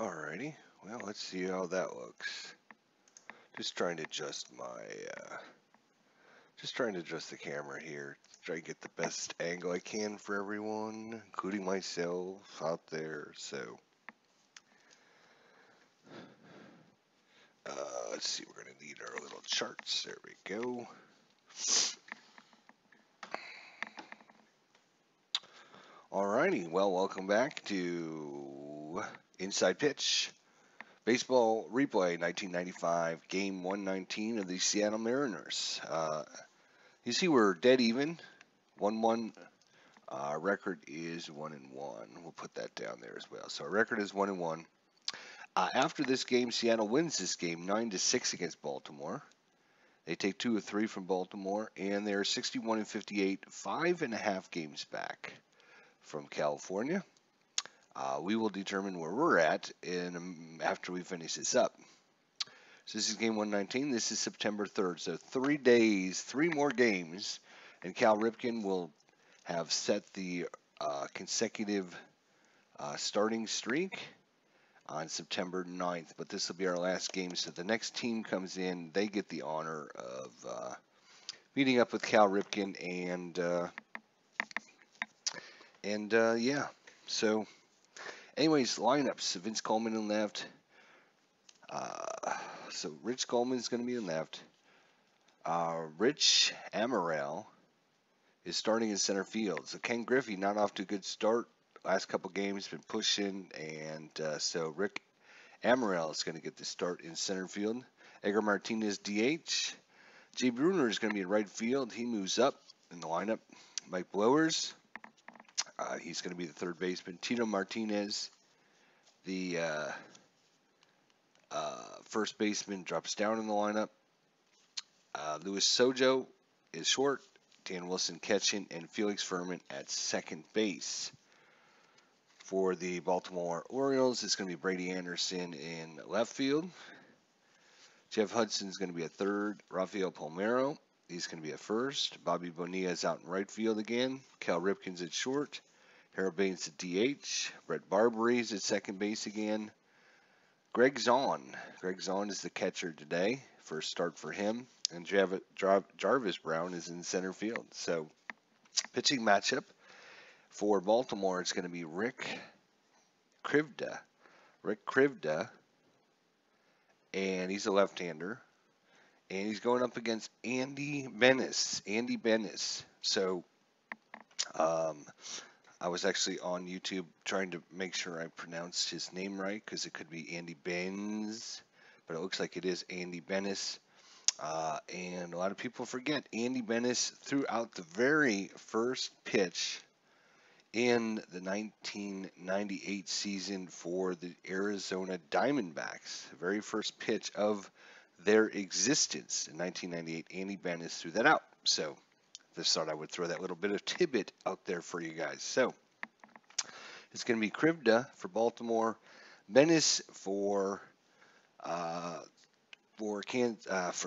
Alrighty, well, let's see how that looks. Just trying to adjust the camera here. Try to get the best angle I can for everyone, including myself out there. So, let's see, we're gonna need our little charts. There we go. Alrighty, well, welcome back to Inside Pitch. Baseball replay, 1995, game 119 of the Seattle Mariners. You see we're dead even, 1-1. Our record is 1-1. We'll put that down there as well. So our record is 1-1. After this game, Seattle wins this game 9-6 against Baltimore. They take 2 of 3 from Baltimore, and they're 61-58, 5.5 games back from California. We will determine where we're at after we finish this up. So this is game 119. This is September 3rd. So 3 days, 3 more games, and Cal Ripken will have set the consecutive starting streak on September 9th. But this will be our last game. So the next team comes in. They get the honor of meeting up with Cal Ripken. And yeah. So anyways, lineups. Vince Coleman in left. So Rich Coleman is going to be in left. Rich Amaral is starting in center field. So Ken Griffey not off to a good start. Last couple games been pushing, and so Rick Amaral is going to get the start in center field. Edgar Martinez DH. Jay Bruner is going to be in right field. He moves up in the lineup. Mike Blowers, he's going to be the third baseman. Tito Martinez, the first baseman, drops down in the lineup. Luis Sojo is short. Dan Wilson catching, and Felix Fermin at second base. For the Baltimore Orioles, it's going to be Brady Anderson in left field. Jeff Hudson is going to be a third. Rafael Palmeiro, he's going to be at first. Bobby Bonilla is out in right field again. Cal Ripken's at short. Harold Baines at DH. Brett Barbary is at second base again. Greg Zahn is the catcher today. First start for him. And Jarvis Brown is in center field. So, pitching matchup for Baltimore, it's going to be Rick Krivda, and he's a left-hander. And he's going up against Andy Benes. So, I was actually on YouTube trying to make sure I pronounced his name right, because it could be Andy Benz, but it looks like it is Andy Benes. And a lot of people forget Andy Benes threw out the very first pitch in the 1998 season for the Arizona Diamondbacks. The very first pitch of their existence in 1998, Andy Benes threw that out. So just thought I would throw that little bit of tidbit out there for you guys. So it's going to be Krivda for Baltimore, Benes for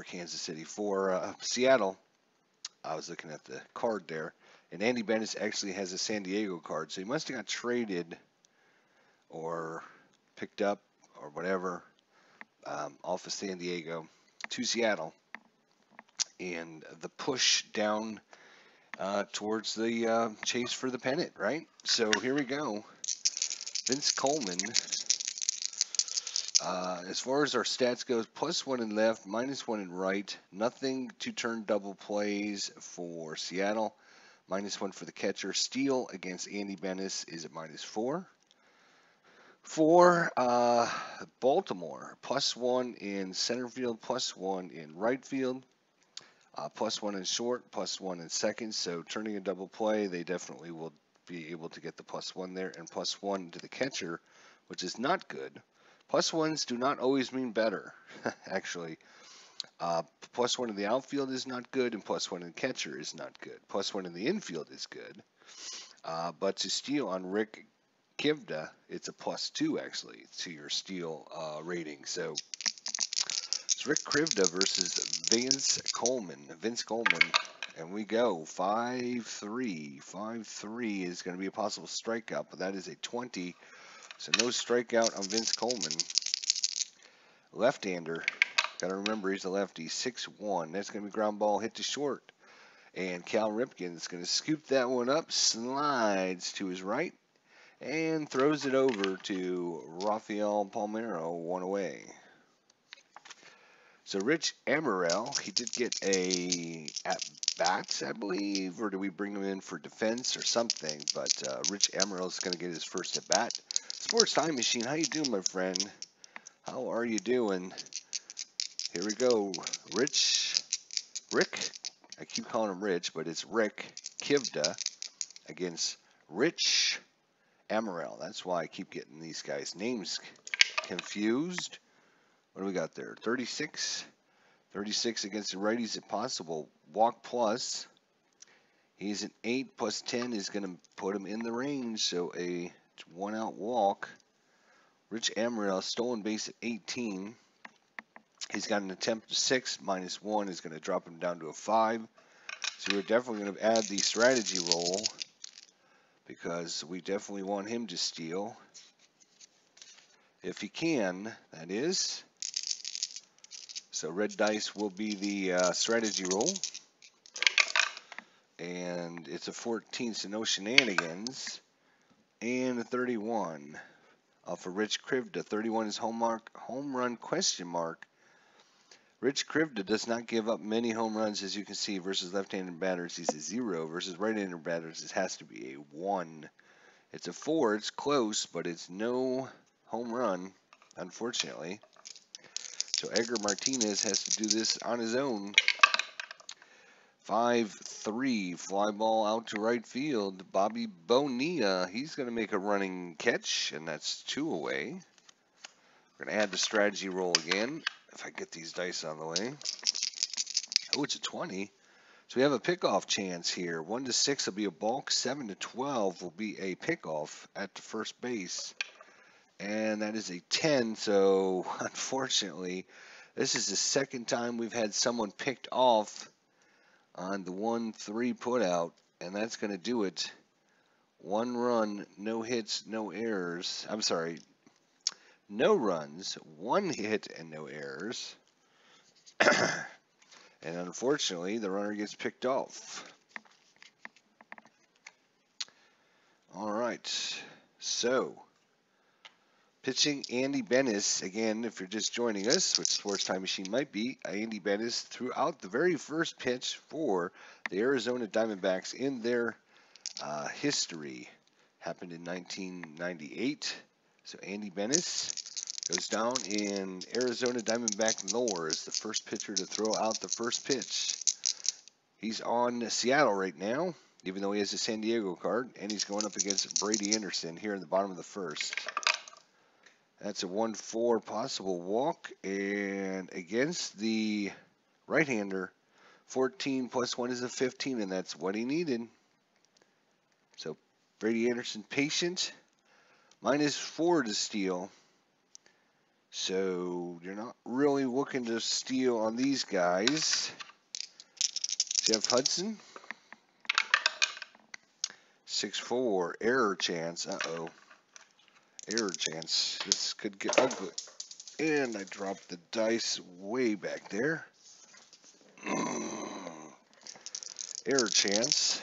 Kansas City. For Seattle, I was looking at the card there, and Andy Benes actually has a San Diego card, so he must have got traded or picked up or whatever off of San Diego to Seattle, and the push down towards the chase for the pennant, right? So here we go. Vince Coleman. As far as our stats goes, +1 in left, -1 in right. Nothing to turn double plays for Seattle. -1 for the catcher. Steal against Andy Benes is at -4. For Baltimore, +1 in center field, +1 in right field, +1 in short, +1 in second. So turning a double play, they definitely will be able to get the +1 there, and +1 to the catcher, which is not good. +1s do not always mean better, actually. +1 in the outfield is not good, and +1 in the catcher is not good. +1 in the infield is good. But to steal on Rick Krivda, it's a +2, actually, to your steal rating. So it's Rick Krivda versus Vince Coleman. And we go 5-3. 5-3 is going to be a possible strikeout, but that is a 20. So no strikeout on Vince Coleman. Left-hander. Got to remember he's a lefty. 6-1. That's going to be ground ball hit to short. And Cal Ripken's going to scoop that one up, slides to his right, and throws it over to Rafael Palmeiro, one away. So Rich Amaral, he did get a at-bat, I believe, or do we bring him in for defense or something? But Rich Amaral is going to get his first at-bat. Sports Time Machine, how you doing, my friend? How are you doing? Here we go. Rick, I keep calling him Rich, but it's Rick Kivda against Rich Amaral. That's why I keep getting these guys' names confused. What do we got there? 36. 36 against the righties if possible. Walk plus. He's an 8 plus 10 is going to put him in the range. So a 1-out walk. Rich Amaral, stolen base at 18. He's got an attempt to 6. -1 is going to drop him down to a 5. So we're definitely going to add the strategy roll because we definitely want him to steal. If he can, that is. So red dice will be the strategy roll. And it's a 14, so no shenanigans. And a 31 for Rich Krivda. 31 is home run question mark. Rich Krivda does not give up many home runs, as you can see, versus left-handed batters. He's a 0. Versus right-handed batters, it has to be a 1. It's a 4. It's close, but it's no home run, unfortunately. So Edgar Martinez has to do this on his own. 5-3, fly ball out to right field. Bobby Bonilla, he's going to make a running catch, and that's 2 away. We're going to add the strategy roll again, if I get these dice on the way. Oh, it's a 20. So we have a pickoff chance here. 1-6 will be a balk. 7-12 will be a pickoff at the first base. And that is a 10, so unfortunately, this is the second time we've had someone picked off on the 1-3 putout, and that's going to do it. 1 run, no hits, no errors. I'm sorry, no runs, 1 hit, and no errors. And unfortunately, the runner gets picked off. All right, so pitching Andy Bennis, again, if you're just joining us, which Sports Time Machine might be, Andy Bennis threw out the very first pitch for the Arizona Diamondbacks in their history. Happened in 1998. So Andy Bennis goes down in Arizona Diamondback lore as the first pitcher to throw out the first pitch. He's on Seattle right now, even though he has a San Diego card, and he's going up against Brady Anderson here in the bottom of the first. That's a 1-4 possible walk, and against the right-hander, 14 plus 1 is a 15, and that's what he needed. So Brady Anderson patient, -4 to steal. So you're not really looking to steal on these guys. Jeff Hudson, 6-4, error chance. Uh-oh. Error chance. This could get ugly. And I dropped the dice way back there. Error chance.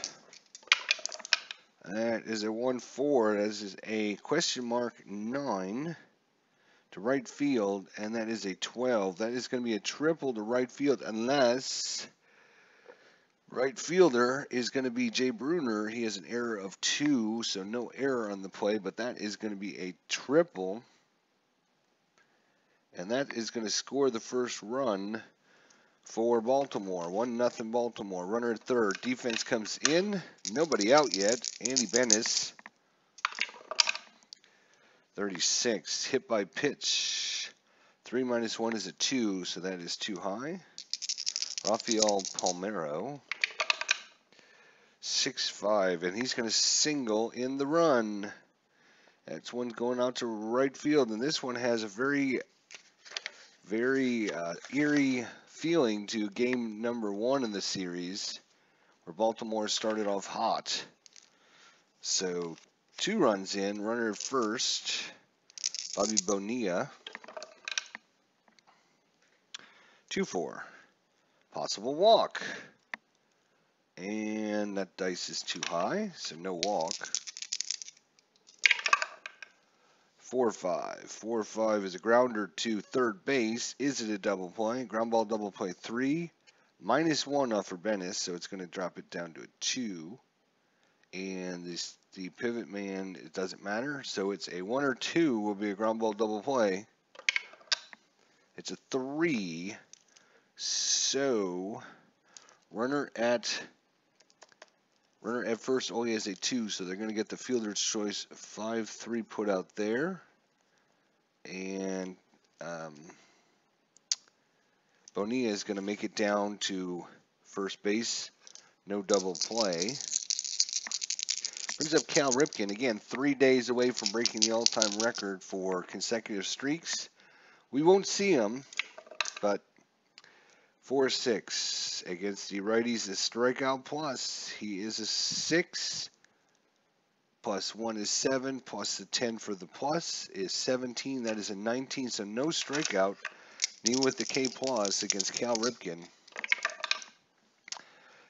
That is a 1-4. That is a question mark 9 to right field, and that is a 12. That is going to be a triple to right field unless right fielder is going to be Jay Bruner. He has an error of 2, so no error on the play, but that is going to be a triple. And that is going to score the first run for Baltimore. 1-0 Baltimore. Runner at third. Defense comes in. Nobody out yet. Andy Bennis, 36. Hit by pitch. 3 minus 1 is a 2, so that is too high. Rafael Palmeiro, 6-5, and he's going to single in the run. That's one going out to right field, and this one has a very eerie feeling to game number 1 in the series, where Baltimore started off hot. So 2 runs in, runner at first. Bobby Bonilla. 2-4. Possible walk. And that dice is too high, so no walk. 4-5. 4-5 is a grounder to third base. Is it a double play? Ground ball double play 3. -1 off for Bennis, so it's going to drop it down to a 2. And the pivot man, it doesn't matter, so it's a 1 or 2 will be a ground ball double play. It's a 3. So runner at first only has a 2, so they're going to get the fielder's choice 5-3 put out there. And Bonilla is going to make it down to first base. No double play. Brings up Cal Ripken. Again, 3 days away from breaking the all-time record for consecutive streaks. We won't see him, but 4-6 against the righties is strikeout plus. He is a 6. +1 is 7. Plus the 10 for the plus is 17. That is a 19. So no strikeout. Even with the K plus against Cal Ripken.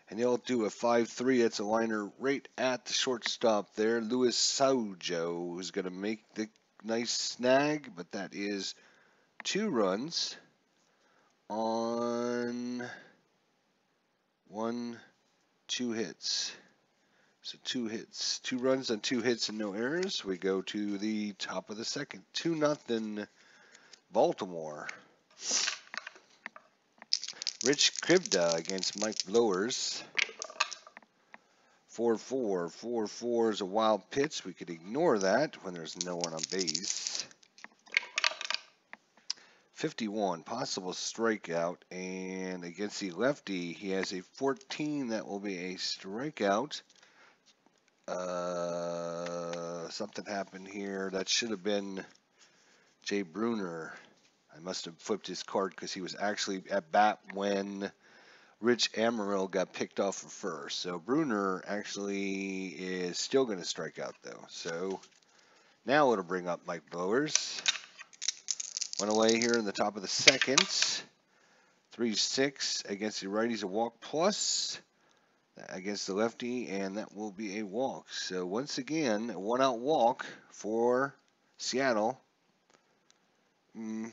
And they'll do a 5-3. That's a liner right at the shortstop there. Luis Sojo is going to make the nice snag, but that is 2 runs on 2 hits. So 2 hits. 2 runs on 2 hits and no errors. We go to the top of the second. 2-0 Baltimore. Rich Krivda against Mike Blowers. 4-4. 4-4 is a wild pitch. We could ignore that when there's no one on base. 51, possible strikeout, and against the lefty, he has a 14. That will be a strikeout. Something happened here. That should have been Jay Bruner. I must have flipped his card because he was actually at bat when Rich Amarillo got picked off for first. So Bruner actually is still going to strike out, though. So now it'll bring up Mike Blowers. Went away here in the top of the second. 3-6 against the righties, a walk plus against the lefty, and that will be a walk. So once again, a 1-out walk for Seattle. He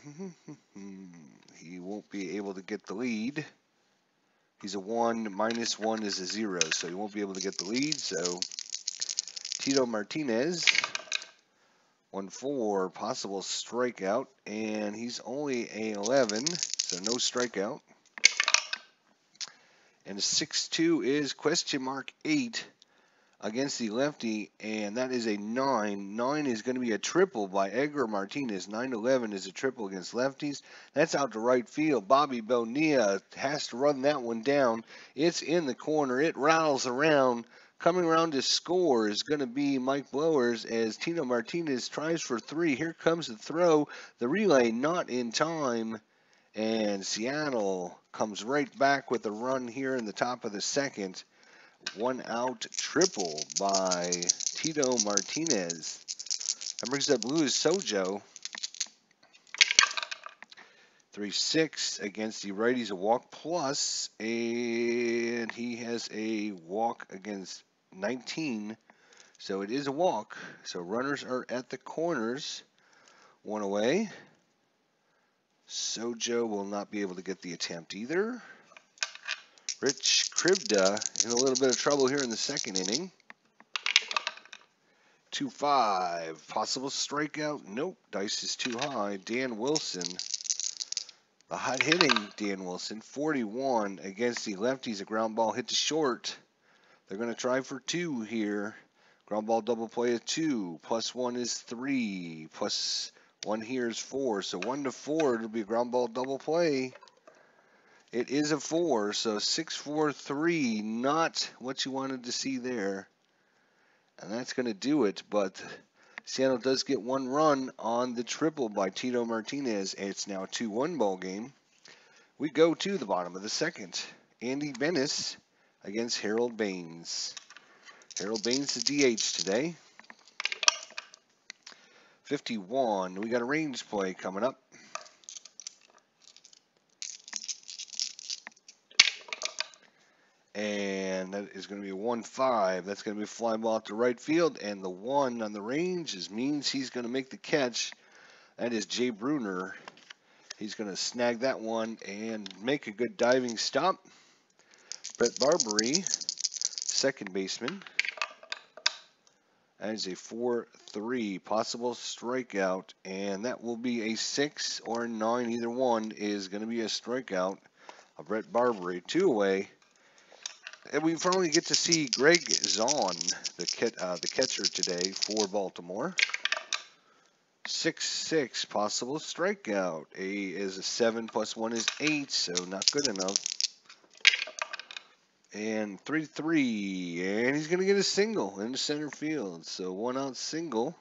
won't be able to get the lead. He's a 1, -1 is a 0, so he won't be able to get the lead. So Tito Martinez, 1-4, possible strikeout, and he's only a 11, so no strikeout. And a 6-2 is question mark 8 against the lefty, and that is a 9. 9 is going to be a triple by Edgar Martinez. 9-11 is a triple against lefties. That's out to right field. Bobby Bonilla has to run that one down. It's in the corner. It rattles around. Coming around to score is going to be Mike Blowers as Tino Martinez tries for 3. Here comes the throw. The relay not in time. And Seattle comes right back with a run here in the top of the second. 1-out triple by Tito Martinez. That brings up Luis Sojo. 3-6 against the righties, a walk plus, and he has a walk against 19, so it is a walk. So runners are at the corners. 1 away. Sojo will not be able to get the attempt either. Rich Krivda in a little bit of trouble here in the second inning. 2-5. Possible strikeout? Nope. Dice is too high. Dan Wilson. The hot hitting Dan Wilson. 41 against the lefties. A ground ball hit to short. They're going to try for 2 here. Ground ball double play at 2. +1 is 3. +1 here is 4. So 1-4, it'll be a ground ball double play. It is a 4, so 6-4-3, not what you wanted to see there. And that's going to do it, but Seattle does get 1 run on the triple by Tito Martinez. It's now a 2-1 ball game. We go to the bottom of the second. Andy Bennis against Harold Baines. Harold Baines, the DH today. 51. We got a range play coming up. And that is going to be a 1-5. That's going to be a fly ball out to right field. And the 1 on the range means he's going to make the catch. That is Jay Bruner. He's going to snag that one and make a good diving stop. Brett Barbary, second baseman. That is a 4-3 possible strikeout, and that will be a 6 or 9. Either one is going to be a strikeout of Brett Barbary. 2 away. And we finally get to see Greg Zahn, the catcher today for Baltimore. 6-6 possible strikeout. A is a 7 plus 1 is 8, so not good enough. And 3-3, and he's going to get a single in the center field. So 1-out single.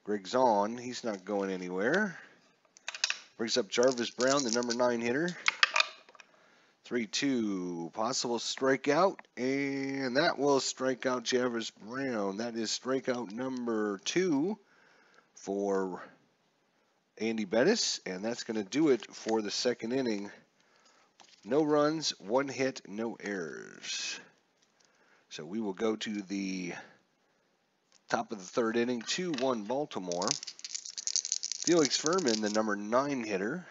Greg Zahn, he's not going anywhere. Brings up Jarvis Brown, the number 9 hitter. 3-2, possible strikeout, and that will strike out Jarvis Brown. That is strikeout number 2 for Andy Bettis, and that's going to do it for the second inning. No runs, 1 hit, no errors. So we will go to the top of the third inning, 2-1 Baltimore. Felix Furman, the number 9 hitter.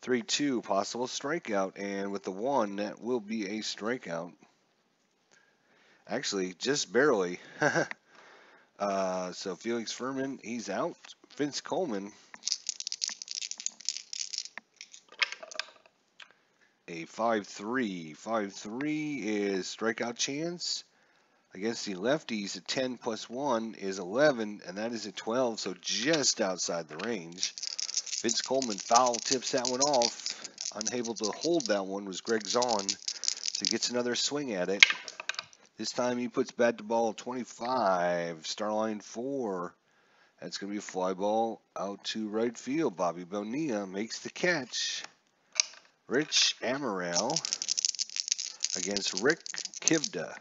3-2, possible strikeout, and with the 1, that will be a strikeout. Actually, just barely. So Felix Furman, he's out. Vince Coleman, a 5-3. 5-3 is strikeout chance. Against the lefties, a 10 plus 1 is 11, and that is a 12, so just outside the range. Vince Coleman foul tips that one off. Unable to hold that one was Greg Zahn. So he gets another swing at it. This time he puts bat to ball 25. Starline 4. That's going to be a fly ball out to right field. Bobby Bonilla makes the catch. Rich Amaral against Rick Kivda.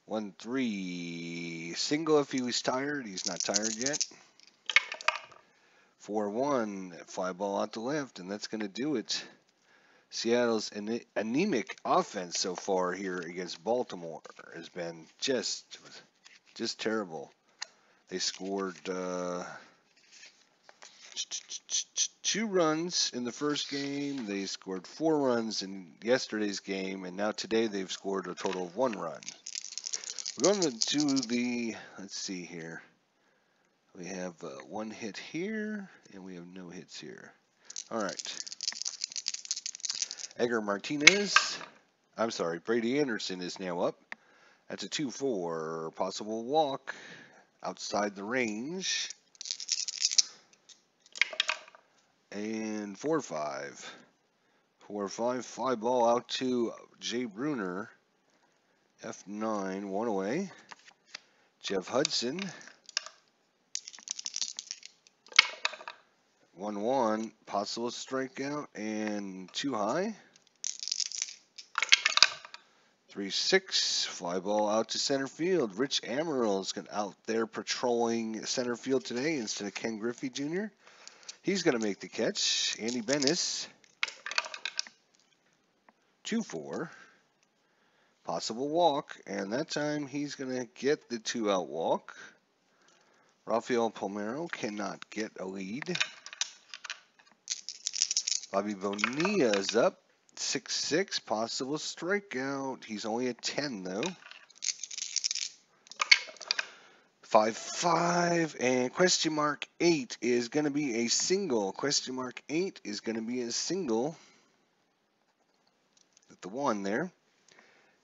1-3. Single if he was tired. He's not tired yet. 4-1, fly ball out to left, and that's going to do it. Seattle's anemic offense so far here against Baltimore has been just terrible. They scored 2 runs in the first game. They scored 4 runs in yesterday's game, and now today they've scored a total of 1 run. We're going to the, let's see here. We have 1 hit here, and we have no hits here. All right. Edgar Martinez, Brady Anderson is now up. That's a 2-4, possible walk outside the range. And 4-5. 4-5, fly ball out to Jay Bruner. F9, 1 away. Jeff Hudson. 1-1, possible strikeout, and 2 high. 3-6, fly ball out to center field. Rich Amaral is out there patrolling center field today instead of Ken Griffey Jr. He's going to make the catch. Andy Bettis. 2-4, possible walk, and that time he's going to get the 2-out walk. Rafael Palmeiro cannot get a lead. Bobby Bonilla is up. 6-6, possible strikeout. He's only at 10, though. 5-5, and question mark 8 is going to be a single. Question mark 8 is going to be a single. At the 1 there.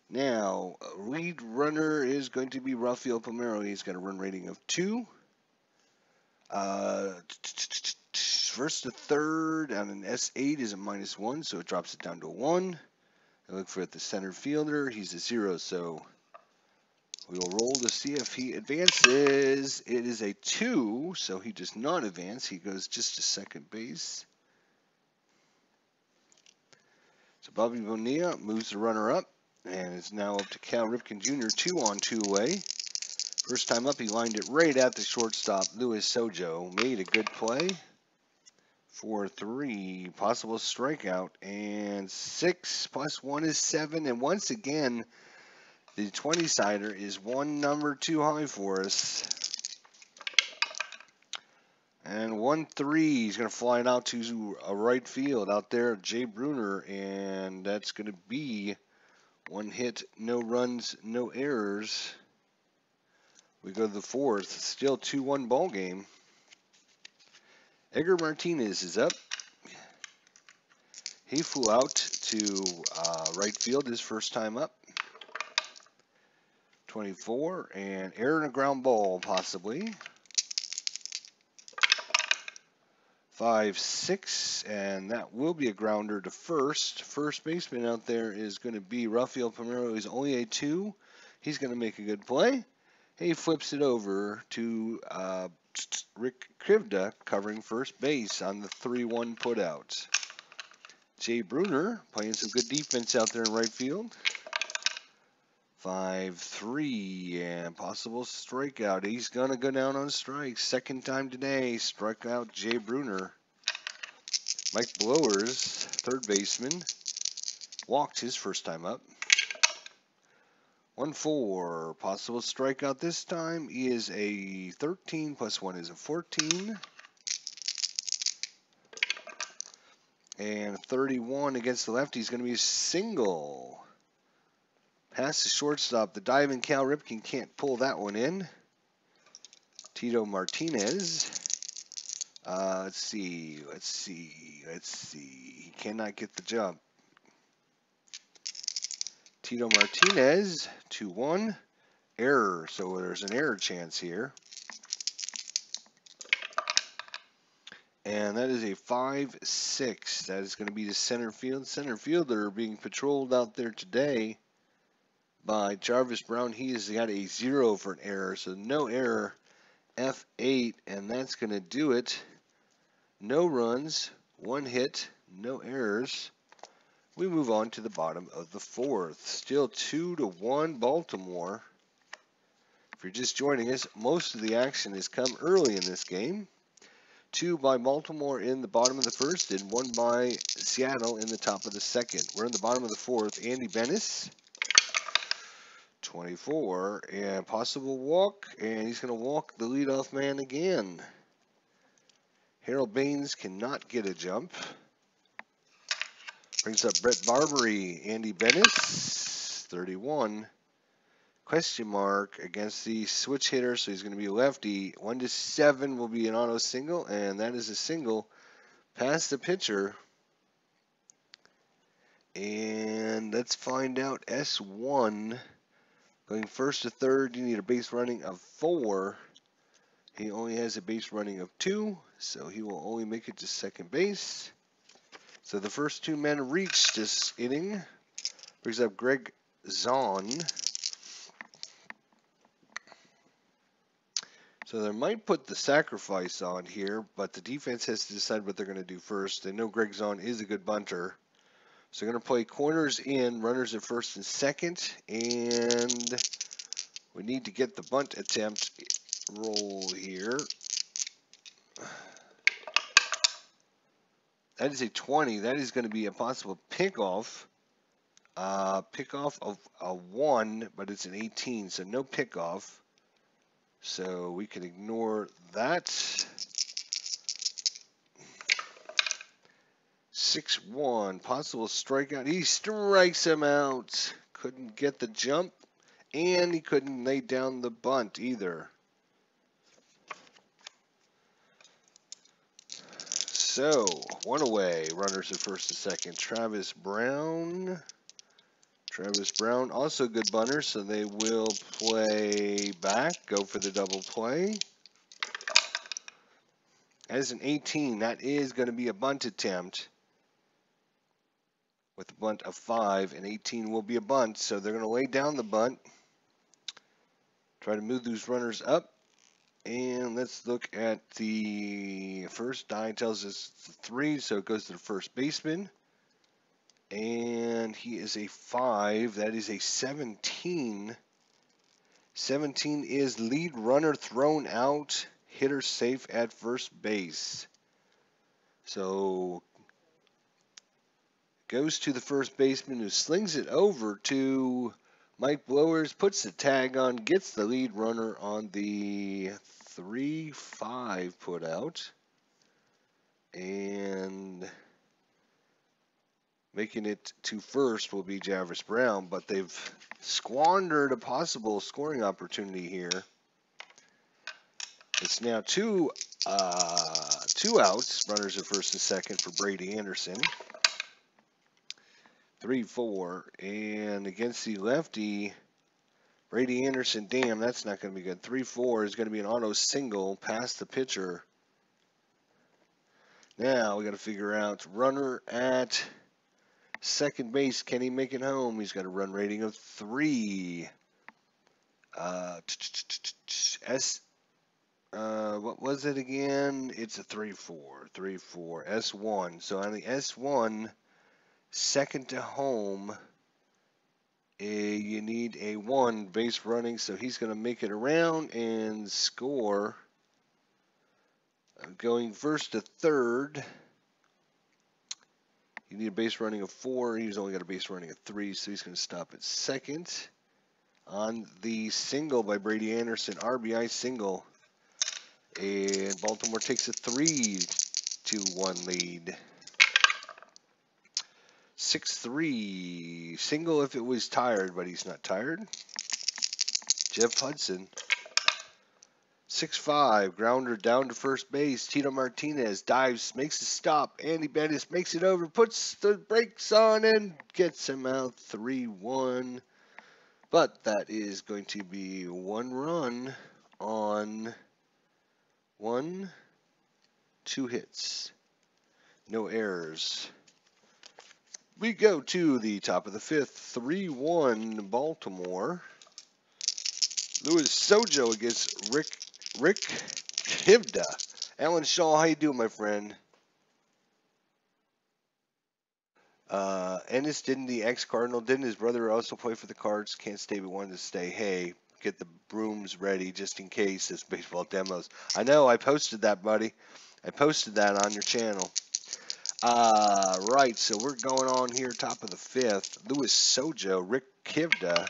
Now, lead runner is going to be Rafael Palmeiro. He's got a run rating of 2. First to third on an S8 is a -1, so it drops it down to a 1. I look for the center fielder. He's a 0, so we will roll to see if he advances. It is a 2, so he does not advance. He goes just to second base. So Bobby Bonilla moves the runner up, and is now up to Cal Ripken Jr. 2-on-2 away. First time up, he lined it right at the shortstop. Luis Sojo made a good play. 4-3, possible strikeout, and 6 plus 1 is 7. And once again, the 20-sider is one number too high for us. And 1-3, he's going to fly it out to a right field out there, Jay Bruner, and that's going to be one hit, no runs, no errors. We go to the fourth, still 2-1 ball game. Edgar Martinez is up. He flew out to right field his first time up. 24, and error and a ground ball possibly. 5-6, and that will be a grounder to first. First baseman out there is going to be Rafael Palmeiro. He's only a 2. He's going to make a good play. He flips it over to Rick Krivda covering first base on the 3-1 putout. Jay Bruner playing some good defense out there in right field. 5-3 and possible strikeout. He's going to go down on strikes. Second time today, struck out Jay Bruner. Mike Blowers, third baseman, walked his first time up. 1-4, possible strikeout this time. He is a 13 plus 1 is a 14. And 31 against the lefty is going to be a single. Past the shortstop, the diving Cal Ripken can't pull that one in. Tito Martinez. Let's see. He cannot get the jump. Tito Martinez, 2-1. Error, so there's an error chance here. And that is a 5-6. That is going to be the center field. Center fielder being patrolled out there today by Jarvis Brown. He has got a 0 for an error, so no error. F8, and that's going to do it. No runs, 1 hit, no errors. We move on to the bottom of the fourth. Still 2-1 Baltimore. If you're just joining us, most of the action has come early in this game. 2 by Baltimore in the bottom of the first, and 1 by Seattle in the top of the second. We're in the bottom of the fourth. Andy Bennis, 24, and possible walk, and he's going to walk the leadoff man again. Harold Baines cannot get a jump. Brings up Brett Barbary. Andy Bennis, 31. Question mark against the switch hitter, so he's going to be a lefty. 1-7 will be an auto single, and that is a single past the pitcher. And let's find out S1. Going first to third, you need a base running of 4. He only has a base running of 2, so he will only make it to second base. So the first 2 men reached this inning. Brings up Greg Zahn. So they might put the sacrifice on here, but the defense has to decide what they're going to do first. They know Greg Zahn is a good bunter. So they're going to play corners in, runners at first and second, and we need to get the bunt attempt roll here. That is a 20. That is going to be a possible pickoff. Pickoff of a 1, but it's an 18, so no pickoff. So we can ignore that. 6-1, possible strikeout. He strikes him out. Couldn't get the jump, and he couldn't lay down the bunt either. So, 1 away. Runners at first and second. Travis Brown. Also good bunter, so they will play back. Go for the double play. As an 18, that is going to be a bunt attempt. With a bunt of 5, and 18 will be a bunt, so they're going to lay down the bunt. Try to move those runners up. And let's look at the first die. Tells us it's 3, so it goes to the first baseman. And he is a 5. That is a 17. 17 is lead runner thrown out, hitter safe at first base. So goes to the first baseman who slings it over to Mike Blowers, puts the tag on, gets the lead runner on the 3-5 put out. And making it to first will be Jarvis Brown, but they've squandered a possible scoring opportunity here. It's now two outs, runners at first and second for Brady Anderson. 3-4, and against the lefty, Brady Anderson, damn, that's not going to be good. 3-4 is going to be an auto single past the pitcher. Now we got to figure out runner at second base. Can he make it home? He's got a run rating of 3. What was it again? It's a 3-4. 3-4. S1. So on the S1, second to home, you need a 1 base running, so he's going to make it around and score. Going first to third, you need a base running of 4. He's only got a base running of 3, so he's going to stop at second. On the single by Brady Anderson, RBI single, and Baltimore takes a 3-1 lead. 6-3, single if it was tired, but he's not tired. Jeff Hudson. 6-5, grounder down to first base. Tito Martinez dives, makes a stop. Andy Bettis makes it over, puts the brakes on, and gets him out 3-1. But that is going to be 1 run on 2 hits. No errors. We go to the top of the 5th. 3-1 Baltimore. Luis Sojo against Rick Kivda. Alan Shaw, how you doing, my friend? Ennis, didn't the ex-Cardinal, didn't his brother also play for the Cards? Can't stay but wanted to stay. Hey, get the brooms ready just in case this baseball demos. I know, I posted that, buddy. I posted that on your channel. Right, so we're going on here, top of the 5th. Luis Sojo, Rick Kivda.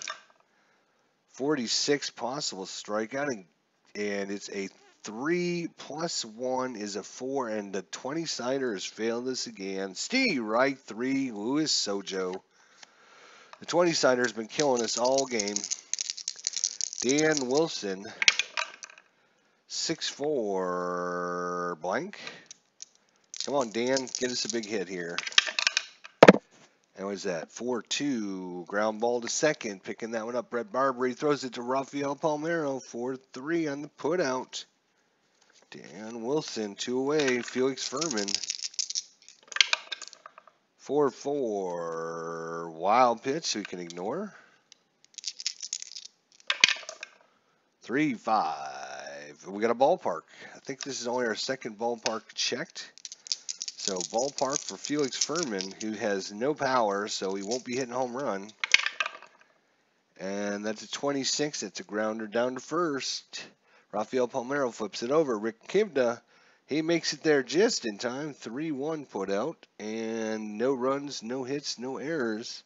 46 possible strikeout, and it's a 3 plus 1 is a 4, and the 20-sider has failed us again. Steve Wright, 3, Luis Sojo. The 20-sider has been killing us all game. Dan Wilson, 6-4, blank. Come on, Dan, get us a big hit here. And what is that? 4-2, ground ball to second, picking that one up. Brett Barbary throws it to Rafael Palmeiro, 4-3 on the putout. Dan Wilson, 2 away. Felix Furman, 4-4. Wild pitch we can ignore. 3-5. We got a ballpark. I think this is only our second ballpark checked. So ballpark for Felix Furman, who has no power, so he won't be hitting a home run. And that's a 26. It's a grounder down to first. Rafael Palmeiro flips it over. Rick Kivda, he makes it there just in time. 3-1 put out. And no runs, no hits, no errors.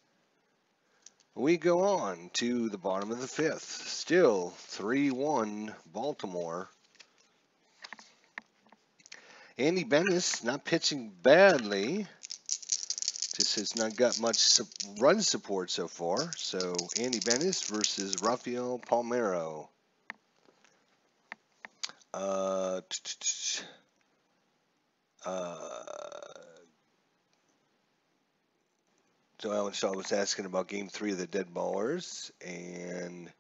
We go on to the bottom of the 5th. Still 3-1 Baltimore. Andy Bettis not pitching badly. Just has not got much run support so far. So Andy Bettis versus Rafael Palmeiro. So Alan Shaw was asking about Game 3 of the Dead Ballers, and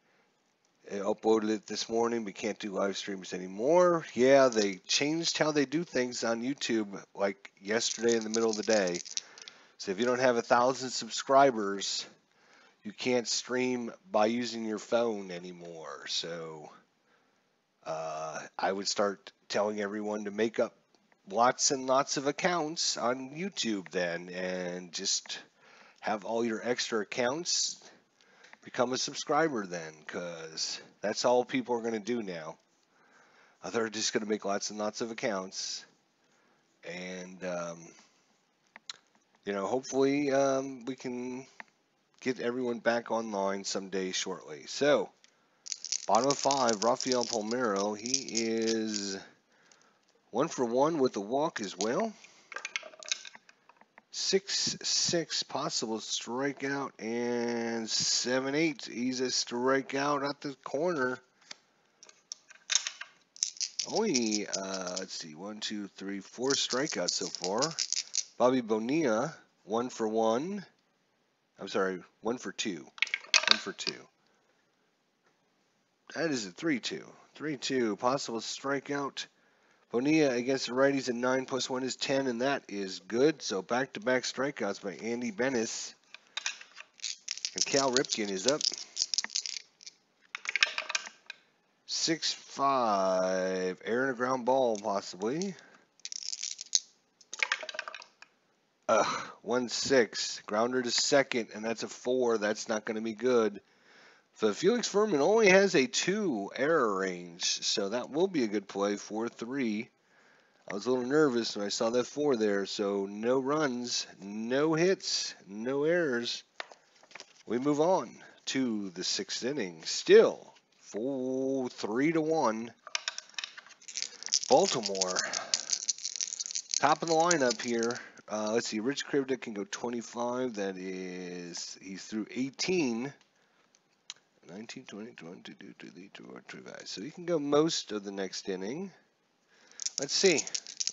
I uploaded it this morning. We can't do live streams anymore. Yeah, they changed how they do things on YouTube, like yesterday in the middle of the day. So if you don't have 1,000 subscribers, you can't stream by using your phone anymore. So I would start telling everyone to make up lots and lots of accounts on YouTube then, and just have all your extra accounts become a subscriber then, because that's all people are going to do now. They're just going to make lots and lots of accounts. And, hopefully we can get everyone back online someday shortly. So, bottom of 5, Rafael Palmeiro. He is 1 for 1 with a walk as well. 6-6 possible strikeout, and 7-8. He's a strikeout at the corner. Only, let's see, 1, 2, 3, 4 strikeouts so far. Bobby Bonilla, 1 for 1. I'm sorry, 1 for 2. 1 for 2. That is a 3-2. 3-2, possible strikeout. Bonilla against the righties at 9 plus 1 is 10, and that is good. So back-to-back strikeouts by Andy Bennis. And Cal Ripken is up. 6-5. Airing a ground ball, possibly. 1-6. Grounder to second, and that's a 4. That's not going to be good. So Felix Furman only has a 2 error range, so that will be a good play. 4-3. I was a little nervous when I saw that 4 there, so no runs, no hits, no errors. We move on to the 6th inning. Still 3-1. Baltimore. Top of the lineup here. Let's see, Rich Krivda can go 25. That is, he's through 18. 19, 20, 22, 23, 25. So he can go most of the next inning. Let's see.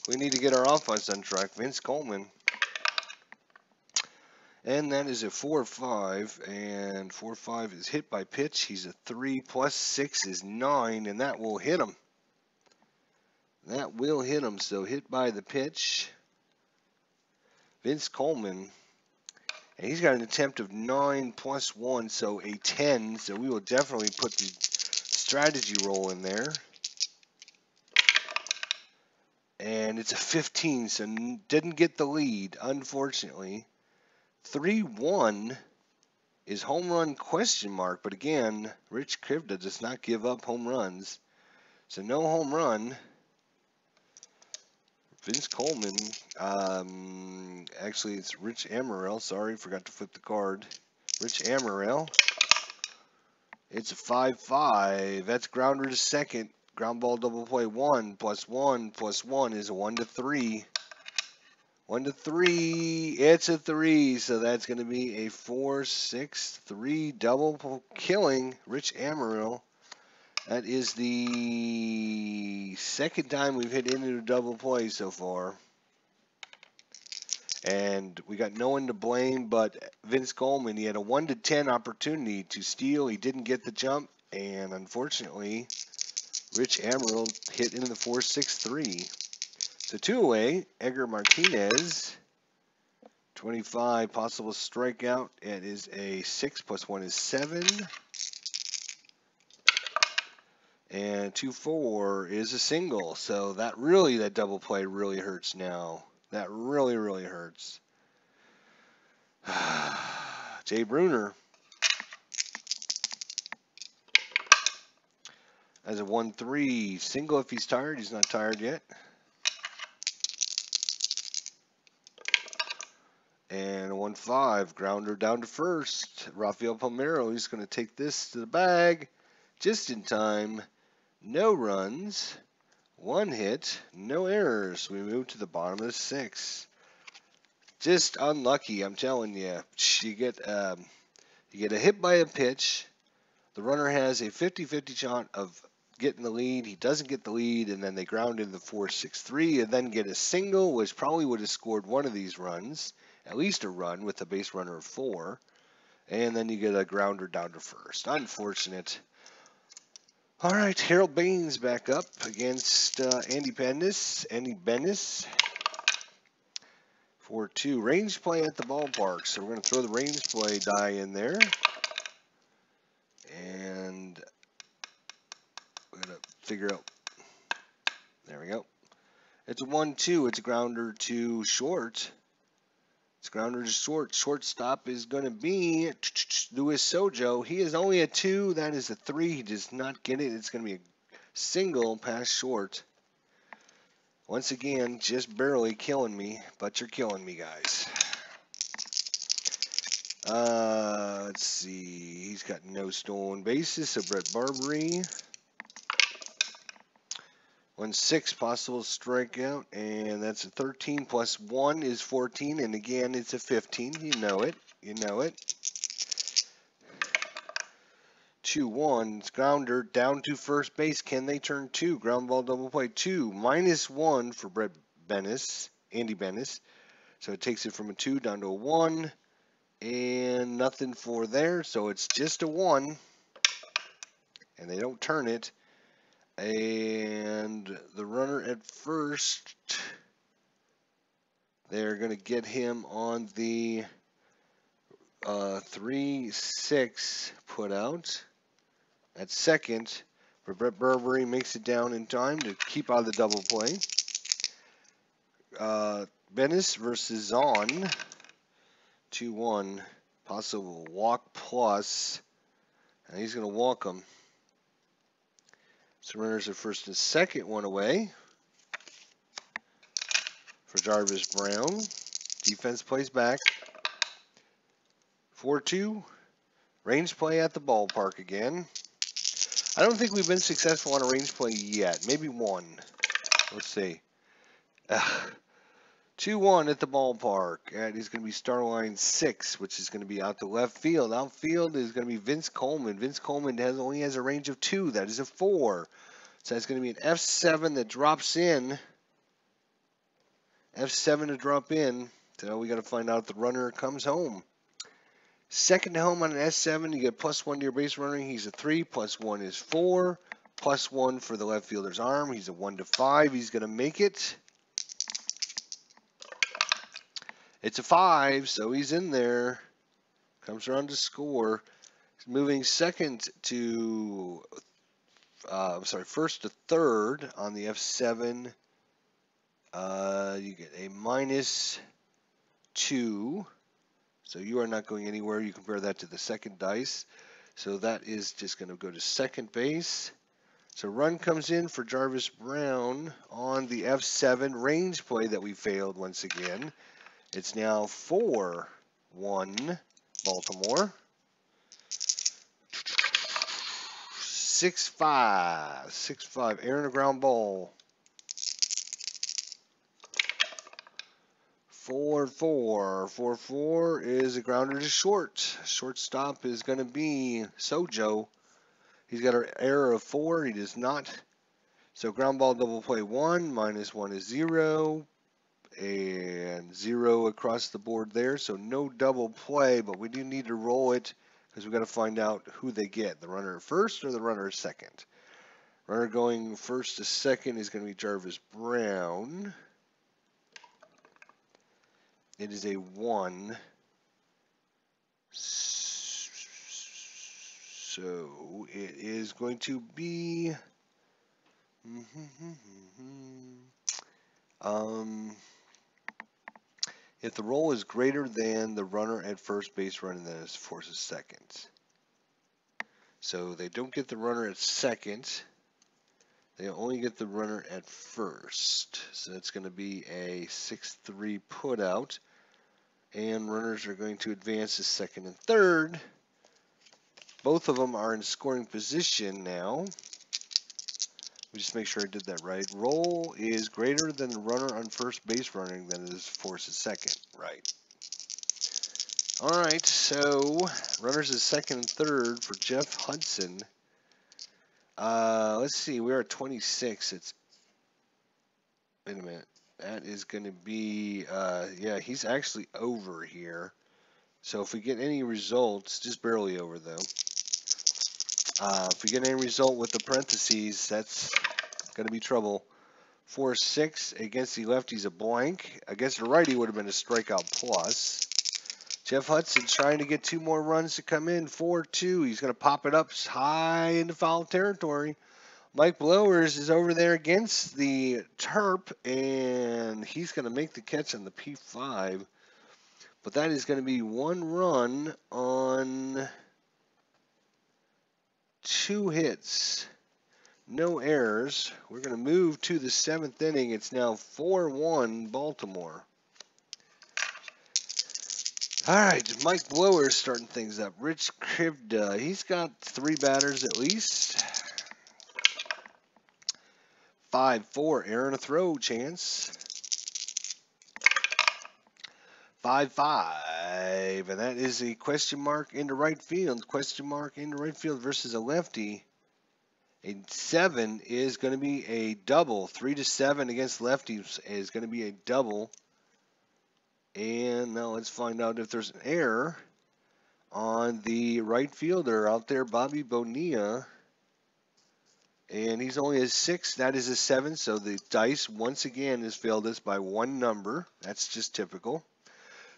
We need to get our offense on track. Vince Coleman. And that is a 4-5. And 4-5 is hit by pitch. He's a 3 plus 6 is 9. And that will hit him. That will hit him. So hit by the pitch. Vince Coleman. And he's got an attempt of 9 plus 1. So a 10. So we will definitely put the strategy roll in there. And it's a 15, so didn't get the lead, unfortunately. 3-1 is home run question mark, but again, Rich Krivda does not give up home runs. So no home run. Vince Coleman, actually it's Rich Amaral, sorry, forgot to flip the card. Rich Amaral. It's a 5-5, that's grounder to second. Ground ball double play 1 plus 1 plus 1 is a 1-3. 1-3. It's a 3. So that's going to be a 4-6-3 double killing Rich Amaral. That is the second time we've hit into a double play so far. And we got no one to blame but Vince Coleman. He had a 1-10 opportunity to steal. He didn't get the jump. And unfortunately, Rich Amaral hit into the 4-6-3. So 2 away. Edgar Martinez, 25, possible strikeout. It is a 6 plus 1 is 7. And 2-4 is a single. So that double play really hurts now. That really hurts. Jay Bruner as a 1-3 single if he's tired. He's not tired yet. And a 1-5 grounder down to first. Rafael Palmeiro, he's going to take this to the bag just in time. No runs, 1 hit, no errors. We move to the bottom of the 6th. Just unlucky, I'm telling you. You get a hit by a pitch. The runner has a 50-50 shot of getting the lead. He doesn't get the lead, and then they ground into the 4-6-3 and then get a single, which probably would have scored one of these runs. At least a run with a base runner of 4. And then you get a grounder down to first. Unfortunate. All right, Harold Baines back up against Andy Bennis. 4-2. Range play at the ballpark. So we're going to throw the range play die in there. And we're going to figure out. There we go. It's a 1-2. It's a grounder to short. It's grounder to short. Shortstop is going to be Luis Sojo. He is only a 2. That is a 3. He does not get it. It's going to be a single past short. Once again, just barely killing me, but you're killing me, guys. Let's see. He's got no stolen bases, so Brett Barbary. 1-6 possible strikeout, and that's a 13 plus 1 is 14, and again, it's a 15. You know it. You know it. 2-1. It's grounder down to first base. Can they turn 2? Ground ball double play 2. -1 for Brett Bennis, Andy Bennis. So it takes it from a 2 down to a 1. And nothing for there. So it's just a 1. And they don't turn it. And the runner at first, they're going to get him on the 3-6 put out. At second, Brett Barbary makes it down in time to keep out of the double play. Bennis versus Zahn. 2-1. Possible walk plus. And he's going to walk him. So runners at first and second, one away for Jarvis Brown. Defense plays back. 4-2. Range play at the ballpark again. I don't think we've been successful on a range play yet. Maybe one. Let's see. 2-1 at the ballpark. And he's going to be star line 6, which is going to be out to left field. Outfield is going to be Vince Coleman. Vince Coleman only has a range of 2. That is a 4. So that's going to be an F7 that drops in. F7 to drop in. So we got to find out if the runner comes home. Second to home on an S7, you get +1 to your base runner. He's a 3. +1 is 4. +1 for the left fielder's arm. He's a 1-5. He's going to make it. It's a 5, so he's in there. Comes around to score. He's moving second to, first to third on the F7. You get a -2. So you are not going anywhere. You compare that to the second dice. So that is just going to go to second base. So run comes in for Jarvis Brown on the F7 range play that we failed once again. It's now 4-1 Baltimore. 6-5. 6-5. Aaron a ground ball. 4-4. 4-4 is a grounder to short. Shortstop is going to be Sojo. He's got an error of 4. He does not. So ground ball double play 1. -1 is 0. And 0 across the board there. So no double play, but we do need to roll it because we've got to find out who they get. The runner at first or the runner at second. Runner going first to second is going to be Jarvis Brown. It is a 1. So it is going to be if the roll is greater than the runner at first base running, then it forces second. So they don't get the runner at second. They only get the runner at first. So it's going to be a 6-3 put out. And runners are going to advance to second and third. Both of them are in scoring position now. Let me just make sure I did that right. Roll is greater than the runner on first base running than it is force at second. Right. All right, so runners at second and third for Jeff Hudson. Let's see, we're at 26. Wait a minute. That is going to be, yeah, he's actually over here. So if we get any results, just barely over though. If we get any result with the parentheses, that's going to be trouble. 4-6 against the lefties, a blank. Against the righty would have been a strikeout plus. Jeff Hudson trying to get 2 more runs to come in. 4-2. He's going to pop it up high into foul territory. Mike Blowers is over there against the Terp, and he's going to make the catch on the P5. But that is going to be 1 run on 2 hits. No errors. We're going to move to the 7th inning. It's now 4-1 Baltimore. All right, Mike Blower starting things up. Rich Krivda, he's got 3 batters at least. 5-4, error and a throw chance. 5-5, and that is a question mark into right field. Question mark into right field versus a lefty. A 7 is going to be a double. 3-7 against lefties is going to be a double. And now let's find out if there's an error on the right fielder out there, Bobby Bonilla. And he's only a 6. That is a 7. So the dice once again has failed us by 1 number. That's just typical.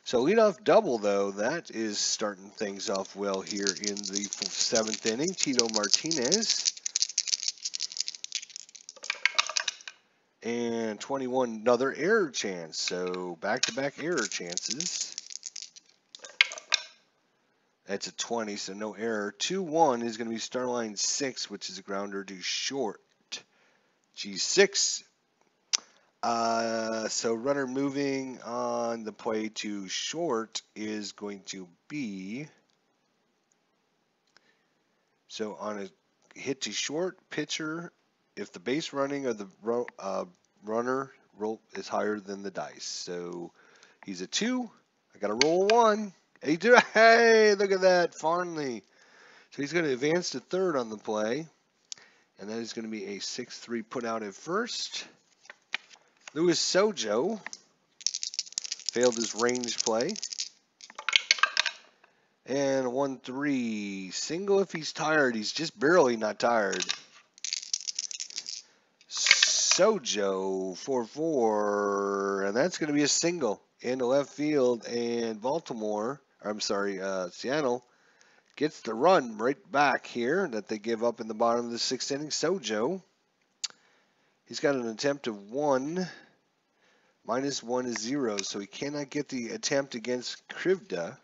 So leadoff double, though, that is starting things off well here in the 7th inning. Tito Martinez. And 21, another error chance. So back-to-back error chances. That's a 20, so no error. 2-1 is going to be Starline 6, which is a grounder to short. G6. So runner moving on the play to short is going to be, so on a hit to short, pitcher, if the base running of the runner is higher than the dice. So he's a 2. I got to roll 1. Hey, look at that, Farnley. So he's going to advance to third on the play. And that is going to be a 6-3 put out at first. Luis Sojo failed his range play. And 1-3. Single if he's tired. He's just barely not tired. Sojo 4-4. And that's going to be a single into left field. And Seattle gets the run right back here that they give up in the bottom of the 6th inning. Sojo, he's got an attempt of 1. -1 is 0, so he cannot get the attempt against Krivda.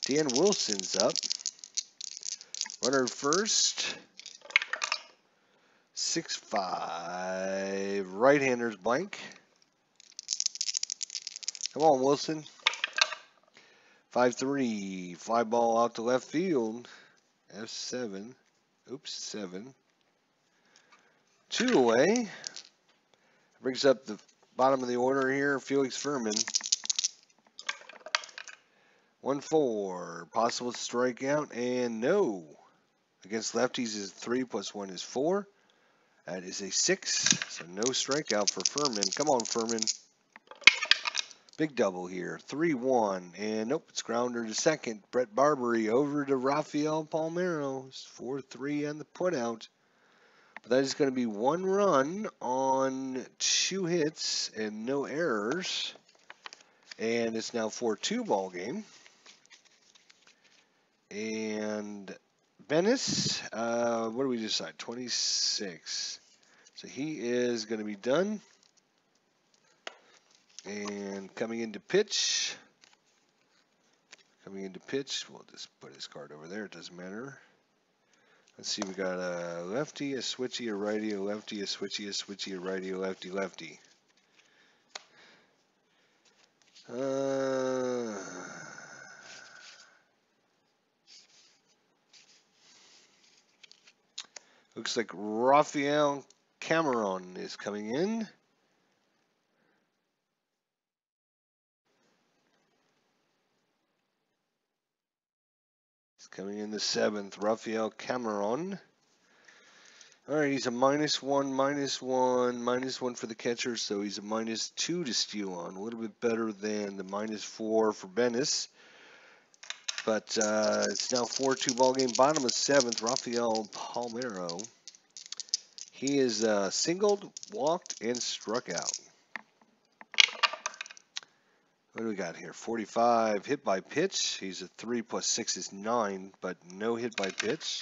Dan Wilson's up. Runner first. 6-5. Right-hander's blank. Come on, Wilson. 5-3. Fly ball out to left field. F7. Oops, 7. 2 away. Brings up the bottom of the order here, Felix Furman. 1-4. Possible strikeout, and no. Against lefties is 3 + 1 is 4. That is a 6, so no strikeout for Furman. Come on, Furman. Big double here. 3-1, and nope, it's grounder to second. Brett Barbary over to Rafael Palmeiro. 4-3 on the putout. But that is going to be 1 run on 2 hits and no errors. And it's now 4-2 ball game. And Bennis, what do we decide? 26. So he is going to be done. And coming into pitch. We'll just put his card over there. It doesn't matter. Let's see, we got a lefty, a switchy, a righty, a lefty, a switchy, a righty, a lefty, lefty. Looks like Rafael Cameron is coming in. He's coming in the 7th, Rafael Cameron. All right, he's a -1, -1, -1 for the catcher, so he's a -2 to steal on. A little bit better than the -4 for Bennis. But it's now 4-2 ball game. Bottom of 7th, Rafael Palmeiro. He is singled, walked, and struck out. What do we got here? 45 hit by pitch. He's a 3 + 6 is 9, but no hit by pitch.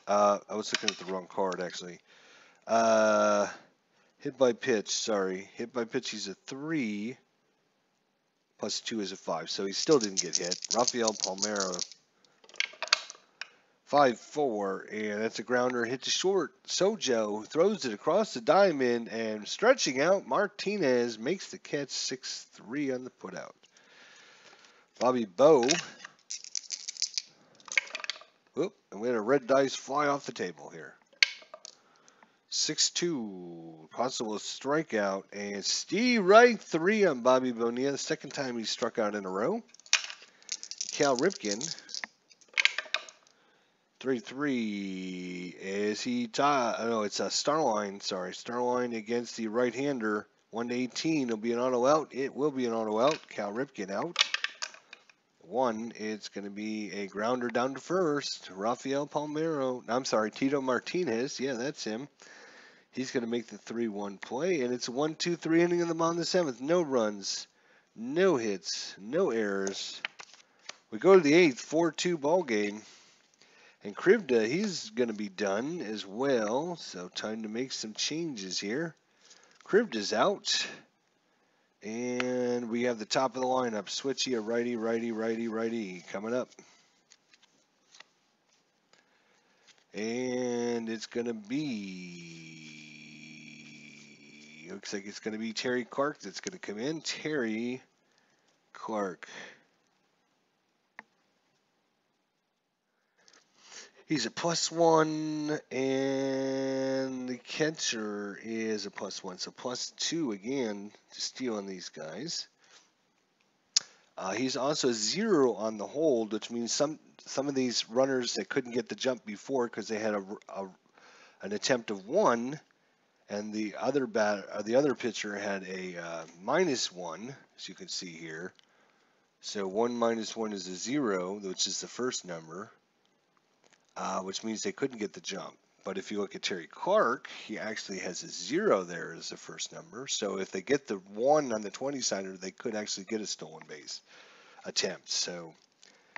I was looking at the wrong card, actually. Hit by pitch, sorry. Hit by pitch, he's a 3. Plus 2 is a 5, so he still didn't get hit. Rafael Palmeiro, 5-4, and that's a grounder hit to short. Sojo throws it across the diamond, and stretching out, Martinez makes the catch, 6-3 on the putout. Bobby Bowe. Whoop, and we had a red dice fly off the table here. 6-2, possible strikeout, and Steve Wright, 3 on Bobby Bonilla, the second time he struck out in a row. Cal Ripken, 3-3, is he tied? No, it's a Starline, sorry, Starline against the right-hander, 1-18, it'll be an auto out, it will be an auto out, Cal Ripken out. 1, it's going to be a grounder down to first, Rafael Palmeiro, I'm sorry, Tito Martinez, yeah, that's him. He's going to make the 3-1 play, and it's a 1-2-3 inning in the bottom of the 7th. No runs, no hits, no errors. We go to the 8th, 4-2 ball game. And Krivda, he's going to be done as well, so time to make some changes here. Krivda's out, and we have the top of the lineup. Switchy, a righty, righty, righty, righty coming up. And it's going to be... Looks like it's going to be Terry Clark that's going to come in. Terry Clark. He's a +1, and the catcher is a +1. So +2 again to steal on these guys. He's also 0 on the hold, which means some of these runners that couldn't get the jump before because they had an attempt of 1. And the other pitcher had a -1, as you can see here. So 1 minus 1 is a 0, which is the first number, which means they couldn't get the jump. But if you look at Terry Clark, he actually has a 0 there as the first number. So if they get the 1 on the 20-sider, they could actually get a stolen base attempt. So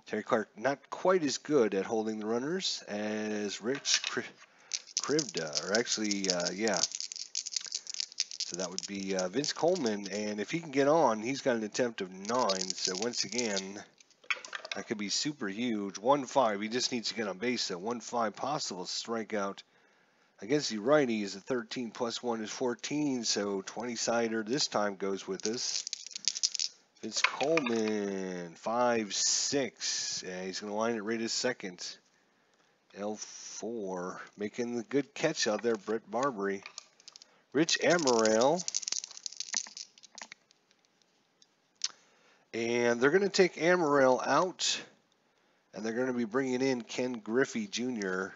Terry Clark not quite as good at holding the runners as Rich Krivda, or actually, yeah. So that would be Vince Coleman, and if he can get on, he's got an attempt of 9. So once again, that could be super huge. 1-5, he just needs to get on base. So 1-5 possible strikeout against the righty is a 13 + 1 is 14. So 20-sider this time goes with us. Vince Coleman, 5-6, and he's going to line it right as second. L4, making the good catch out there, Brett Barbary. Rich Amaral, and they're going to take Amaral out, and they're going to be bringing in Ken Griffey Jr.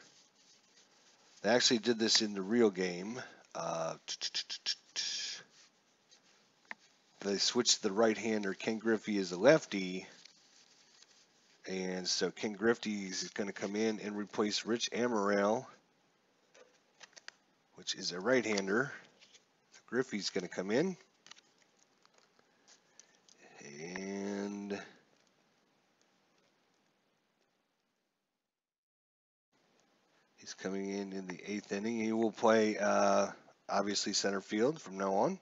They actually did this in the real game. They switched the right-hander. Ken Griffey is a lefty, and so Ken Griffey is going to come in and replace Rich Amaral, which is a right-hander. Griffey's going to come in, and he's coming in the 8th inning. He will play, obviously, center field from now on.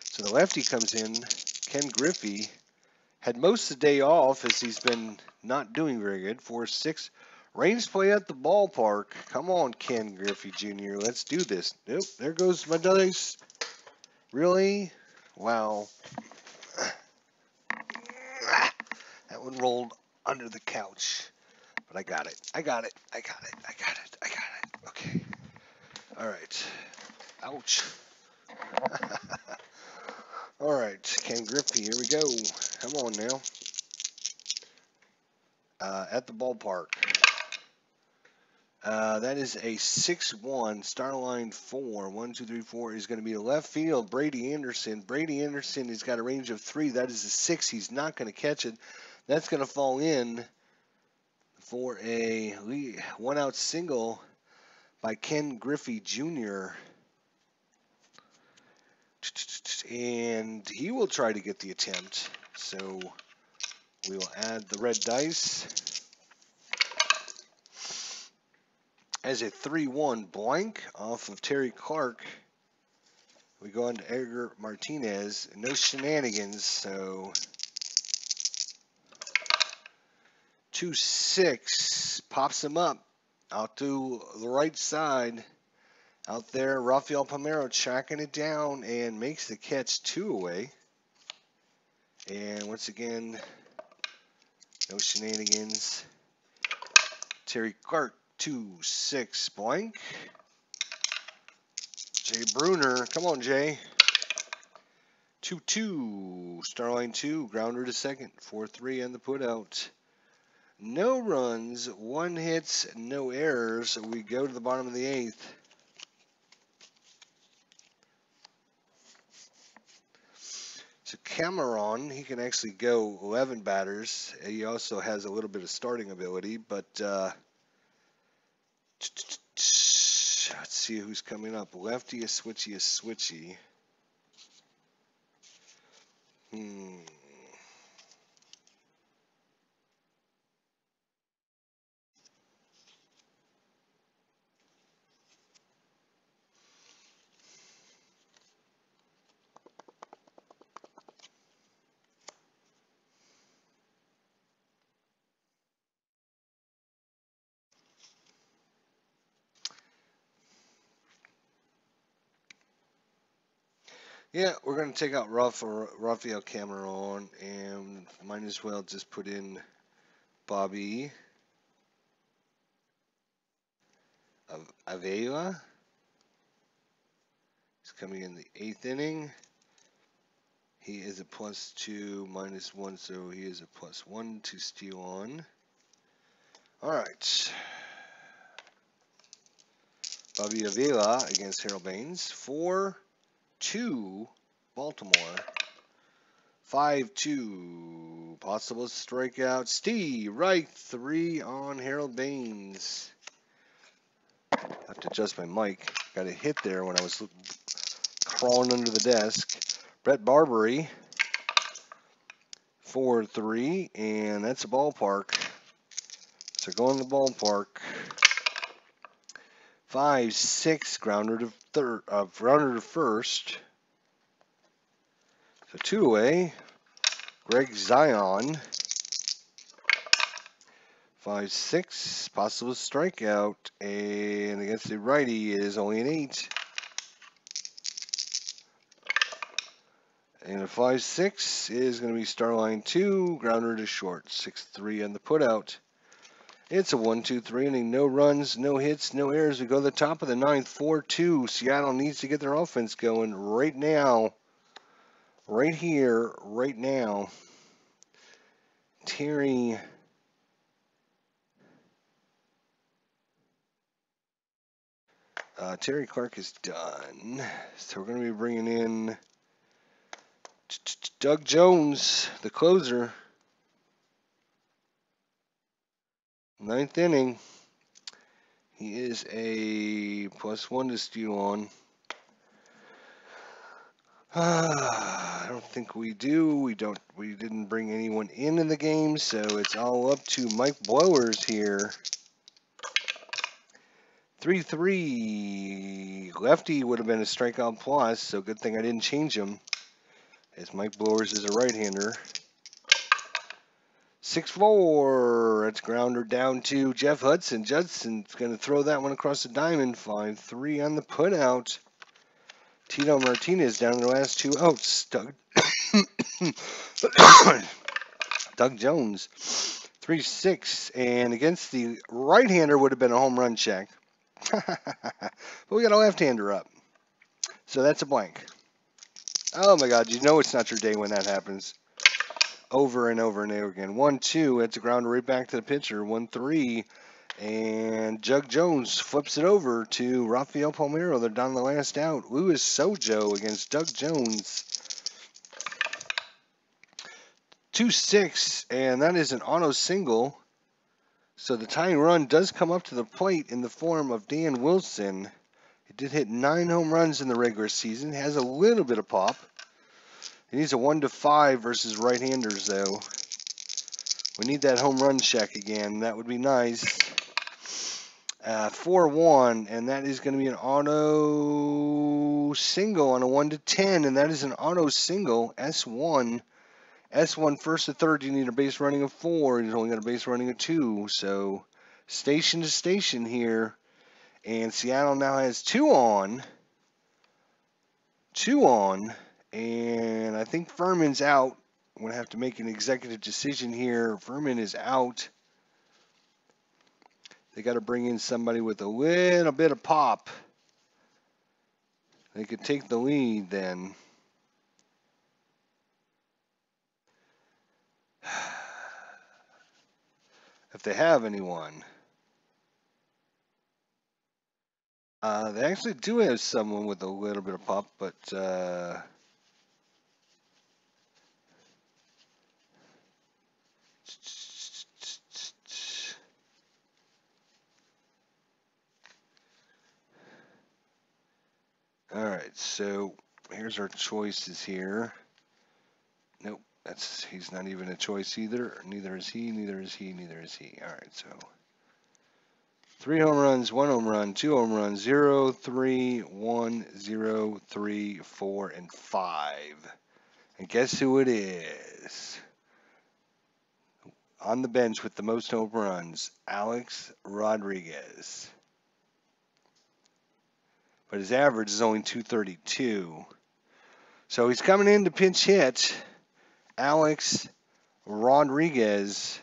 So the lefty comes in. Ken Griffey had most of the day off as he's been not doing very good. 4-6. Range play at the ballpark. Come on, Ken Griffey Jr. Let's do this. Nope, there goes my dice. Really? Wow. That one rolled under the couch. But I got it. I got it. I got it. I got it. I got it. Okay. All right. Ouch. All right. Ken Griffey, here we go. Come on now. At the ballpark. That is a 6-1. Starline 4. 1, 2, 3, 4 is going to be the left field. Brady Anderson. Brady Anderson has got a range of 3. That is a 6. He's not going to catch it. That's going to fall in for a 1-out single by Ken Griffey Jr. And he will try to get the attempt. So we will add the red dice. As a 3-1 blank off of Terry Clark. We go on to Edgar Martinez. No shenanigans, so 2-6 pops him up out to the right side. Out there, Rafael Palmeiro tracking it down and makes the catch 2 away. And once again, no shenanigans. Terry Clark, 2-6 blank. Jay Bruner, come on, Jay. 2-2, Starline 2, grounder to second, 4-3 on the putout. No runs, 1 hits, no errors. We go to the bottom of the 8th. So Cameron, he can actually go 11 batters. He also has a little bit of starting ability, but let's see who's coming up. Lefty, a switchy. Yeah, we're going to take out Rafael Cameron, and might as well just put in Bobby Avila. He's coming in the 8th inning. He is a +2, -1, so he is a +1 to steal on. All right. Bobby Avila against Harold Baines. 4-2 Baltimore. 5-2. Possible strikeout. Steve Reich, 3 on Harold Baines. I have to adjust my mic. Got a hit there when I was crawling under the desk. Brett Barbary, 4-3, and that's a ballpark. So going to the ballpark. 5-6, grounder to first. So 2 away. Greg Zion. 5-6, possible strikeout, and against the righty it is only an 8. And a 5-6 is going to be Starline 2, grounder to short, 6-3 on the putout. It's a 1-2-3 inning, no runs, no hits, no errors. We go to the top of the 9th, 4-2. Seattle needs to get their offense going right now, right here, right now. Terry Clark is done, so we're going to be bringing in Doug Jones, the closer. 9th inning. He is a +1 to steal on. I don't think we do. We didn't bring anyone in the game, so it's all up to Mike Blowers here. 3-3. Lefty would have been a strikeout plus, so good thing I didn't change him, as Mike Blowers is a right-hander. 6-4. That's grounder down to Jeff Hudson. Judson's going to throw that one across the diamond. 5-3 on the putout. Tito Martinez down to the last 2 outs. Doug Jones. 3-6. And against the right-hander would have been a home run check. But we got a left-hander up. So that's a blank. Oh my God, you know it's not your day when that happens. Over and over and over again. 1-2, that's a grounder right back to the pitcher. 1-3, and Doug Jones flips it over to Rafael Palmeiro. They're down the last out. Luis Sojo against Doug Jones. 2-6, and that is an auto single. So the tying run does come up to the plate in the form of Dan Wilson. He did hit 9 home runs in the regular season. Has a little bit of pop. He needs a 1-5 versus right-handers, though. We need that home run check again. That would be nice. 4-1, and that is going to be an auto single on a 1-10, and that is an auto single, S1. S1 first to third, you need a base running of 4. He's only got a base running of 2, so station to station here. And Seattle now has 2 on, and I think Furman's out. I'm going to have to make an executive decision here. Furman is out. They got to bring in somebody with a little bit of pop. They could take the lead then. If they have anyone. They actually do have someone with a little bit of pop, but all right, so here's our choices here. Nope, he's not even a choice either. Neither is he, neither is he, neither is he. All right, so 3 home runs, 1 home run, 2 home runs, 0, 3, 1, 0, 3, 4, and 5. And guess who it is? On the bench with the most home runs, Alex Rodriguez. But his average is only 232. So he's coming in to pinch hit. Alex Rodriguez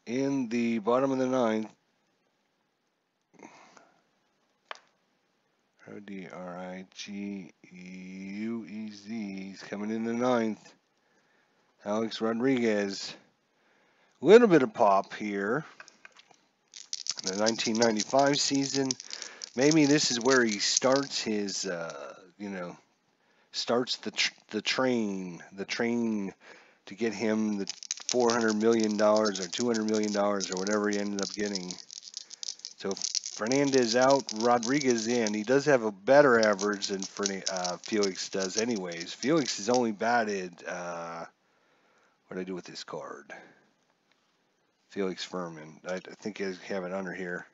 in the bottom of the 9th. Rodriguez. He's coming in the 9th. Alex Rodriguez. Little bit of pop here. The 1995 season. Maybe this is where he starts his, starts the train to get him the $400 million or $200 million or whatever he ended up getting. So Fernandez out, Rodriguez in. He does have a better average than Felix does anyways. Felix is only batted, what did I do with this card? Felix Furman. I think I have it under here.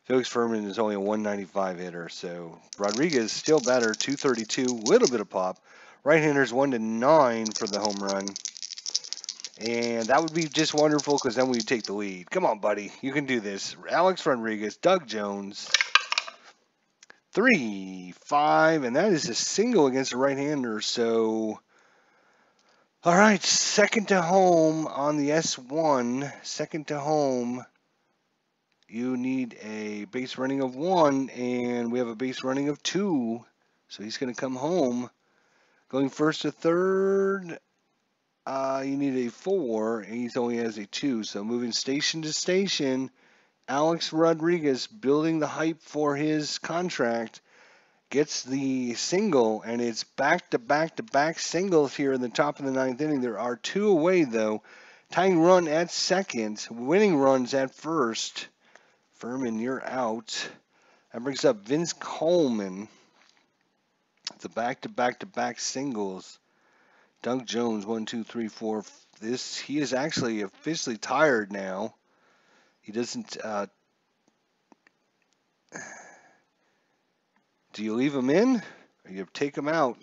Felix Furman is only a 195 hitter, so Rodriguez still better, 232, little bit of pop. Right-handers 1-9 for the home run. And that would be just wonderful because then we take the lead. Come on, buddy. You can do this. Alex Rodriguez, Doug Jones, 3-5, and that is a single against a right-hander. So, all right, second to home on the S1. Second to home. You need a base running of 1, and we have a base running of 2. So he's going to come home. Going first to third, you need a 4, and he only has a 2. So moving station to station, Alex Rodriguez building the hype for his contract. Gets the single, and it's back-to-back-to-back singles here in the top of the 9th inning. There are 2 away, though. Tying run at second, winning runs at first. Furman, you're out. That brings up Vince Coleman. It's a back-to-back-to-back singles. Doug Jones, 1, 2, 3, 4. He is actually officially tired now. He doesn't. Do you leave him in, or you take him out?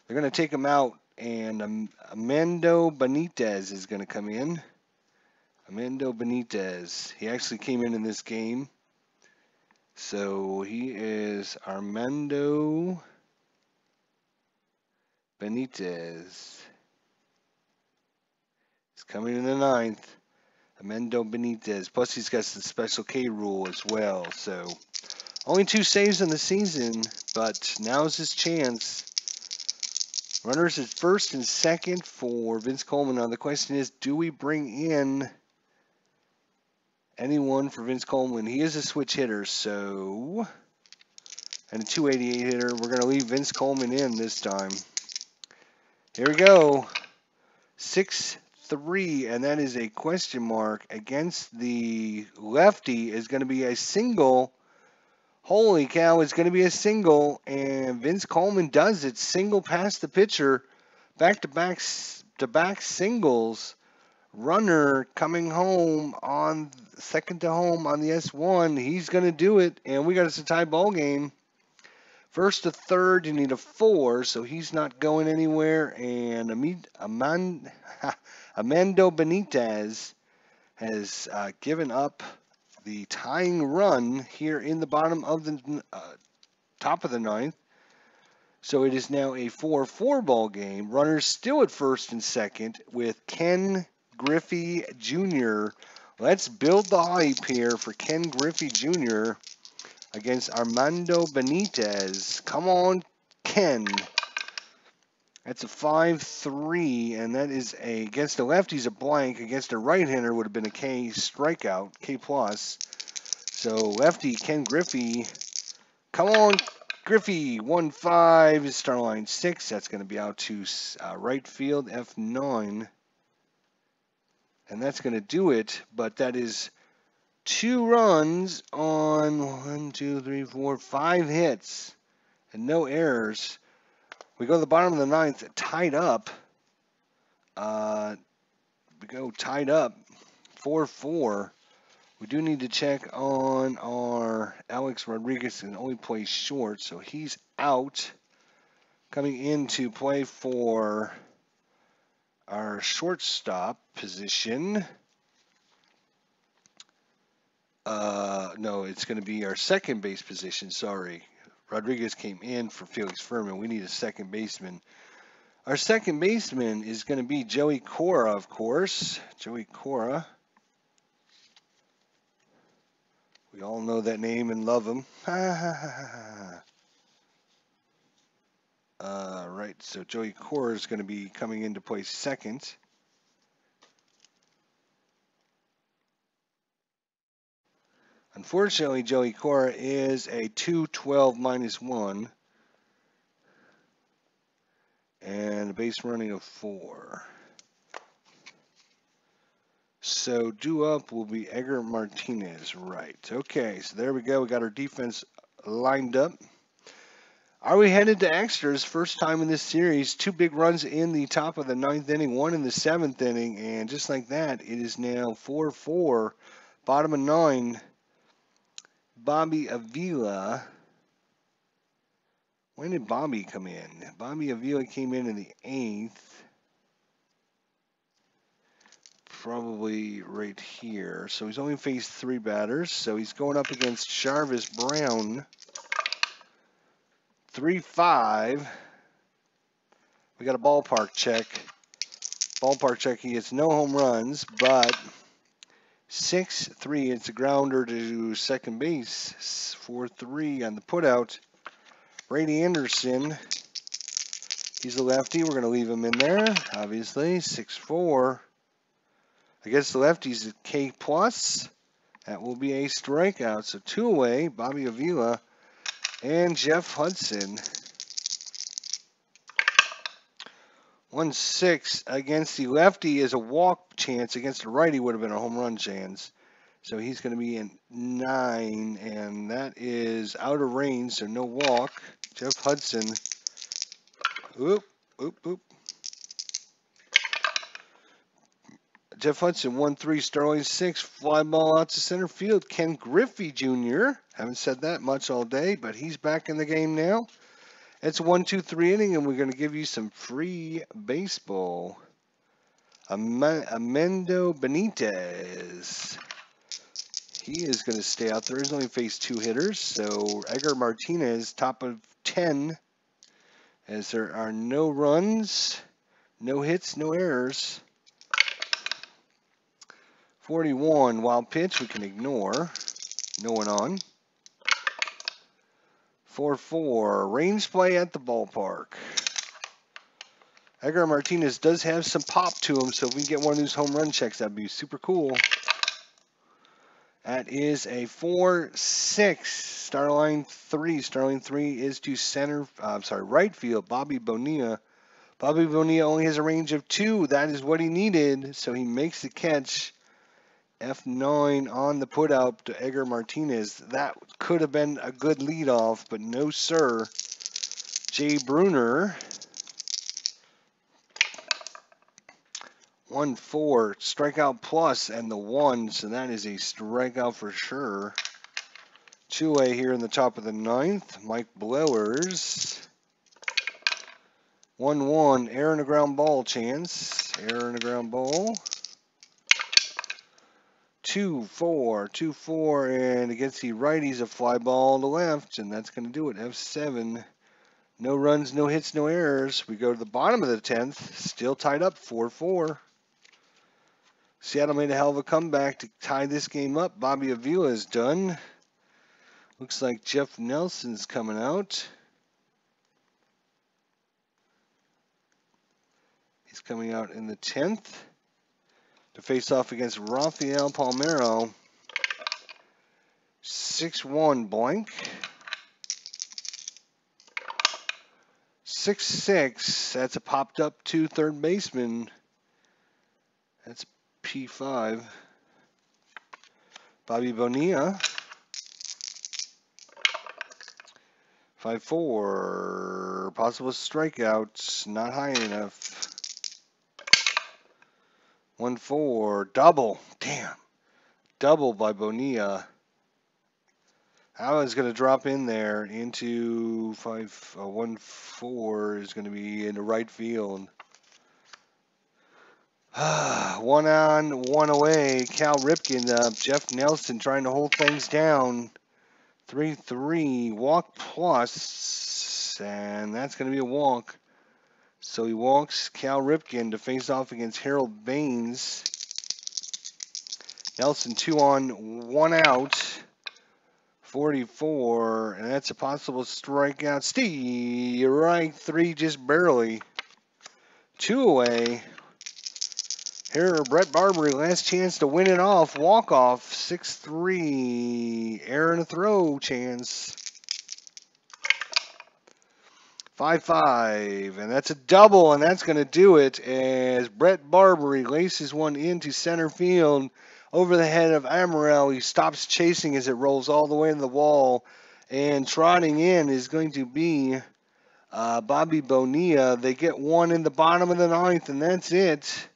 They're going to take him out, and Amando Benitez is going to come in. Amando Benitez. He actually came in this game. So he is Armando Benitez. He's coming in the 9th. Armando Benitez. Plus he's got the special K rule as well. So only 2 saves in the season, but now's his chance. Runners at first and second for Vince Coleman. Now the question is, do we bring in anyone for Vince Coleman? He is a switch hitter, so, and a 288 hitter. We're going to leave Vince Coleman in this time. Here we go. 6-3, and that is a question mark against the lefty. Is going to be a single. Holy cow, it's going to be a single, and Vince Coleman does it. Single past the pitcher. Back-to-back singles. Runner coming home on second to home on the S1. He's going to do it, and we got us a tie ball game. First to third, you need a 4, so he's not going anywhere. And Amando Benitez has given up the tying run here in the bottom of the top of the ninth. So it is now a 4-4 ball game. Runners still at first and second with Ken Griffey Jr. Let's build the hype here for Ken Griffey Jr. against Armando Benitez. Come on, Ken. That's a 5-3, and that is against the lefties a blank. Against a right-hander would have been a K strikeout, K plus. So lefty Ken Griffey. Come on, Griffey. 1-5, start line 6. That's going to be out to right field, F9. And that's going to do it, but that is 2 runs on 5 hits and no errors. We go to the bottom of the ninth, tied up. We go tied up, 4-4. We do need to check on our Alex Rodriguez, and only plays short, so he's out. Coming into play for our shortstop position. No, it's going to be our second base position. Sorry. Rodriguez came in for Felix Furman. We need a second baseman. Our second baseman is going to be Joey Cora, of course. Joey Cora. We all know that name and love him. Right, so Joey Cora is going to be coming into play second. Unfortunately, Joey Cora is a 212 -1 and a base running of 4. So due up will be Edgar Martinez, right? Okay, so there we go. We got our defense lined up. Are we headed to extras? First time in this series. 2 big runs in the top of the 9th inning, 1 in the 7th inning, and just like that, it is now 4-4. Bottom of 9. Bobby Avila. When did Bobby come in? Bobby Avila came in the 8th. Probably right here. So he's only faced 3 batters. So he's going up against Jarvis Brown. 3-5. We got a ballpark check. Ballpark check. He gets no home runs, but 6-3. It's a grounder to second base. 4-3 on the putout. Brady Anderson. He's a lefty. We're going to leave him in there, obviously. 6-4. Against the lefties at K plus. That will be a strikeout. So 2 away. Bobby Avila and Jeff Hudson. 1-6 against the lefty is a walk chance. Against the righty would have been a home run chance. So he's going to be in 9, and that is out of range, so no walk. Jeff Hudson. Oop, oop, oop. Jeff Hudson, 1-3, Sterling 6, fly ball out to center field. Ken Griffey Jr. Haven't said that much all day, but he's back in the game now. It's a 1-2-3 inning, and we're going to give you some free baseball. Amando Benitez. He is going to stay out there. He's only faced 2 hitters, so Edgar Martinez, top of 10, as there are no runs, no hits, no errors. 41, wild pitch, we can ignore. No one on. 4-4, range play at the ballpark. Edgar Martinez does have some pop to him, so if we get one of these home run checks, that'd be super cool. That is a 4-6, star line 3. Star line 3 is to right field, Bobby Bonilla. Bobby Bonilla only has a range of 2. That is what he needed, so he makes the catch. F9 on the putout to Edgar Martinez. That could have been a good leadoff, but no, sir. Jay Bruner. 1-4, strikeout plus, and the 1, so that is a strikeout for sure. 2-way here in the top of the 9th. Mike Blowers. 1-1, air and a ground ball chance. Air and a ground ball. 2-4, 2-4, and against the righties, a fly ball to left, and that's going to do it. F7. No runs, no hits, no errors. We go to the bottom of the 10th, still tied up 4-4. Seattle made a hell of a comeback to tie this game up. Bobby Avila is done. Looks like Jeff Nelson's coming out. He's coming out in the 10th to face off against Rafael Palmeiro. 6-1 blank. 6-6. That's a popped up to third baseman. That's P5. Bobby Bonilla. 5-4. Possible strikeouts. Not high enough. 1-4. Double. Damn. Double by Bonilla. Allen's going to drop in there into 1-4 is going to be in the right field. 1 on, 1 away. Cal Ripken, Jeff Nelson trying to hold things down. 3-3, walk plus, and that's going to be a walk. So he walks Cal Ripken to face off against Harold Baines. Nelson 2 on, 1 out. 44, and that's a possible strikeout. Steve, right, 3 just barely. 2 away. Here, Brett Barbary, last chance to win it off. Walk-off, 6-3. Error and a throw chance. 5-5, and that's a double, and that's going to do it as Brett Barbary laces one into center field. Over the head of Amaral, he stops chasing as it rolls all the way to the wall, and trotting in is going to be Bobby Bonilla. They get 1 in the bottom of the 9th, and that's it.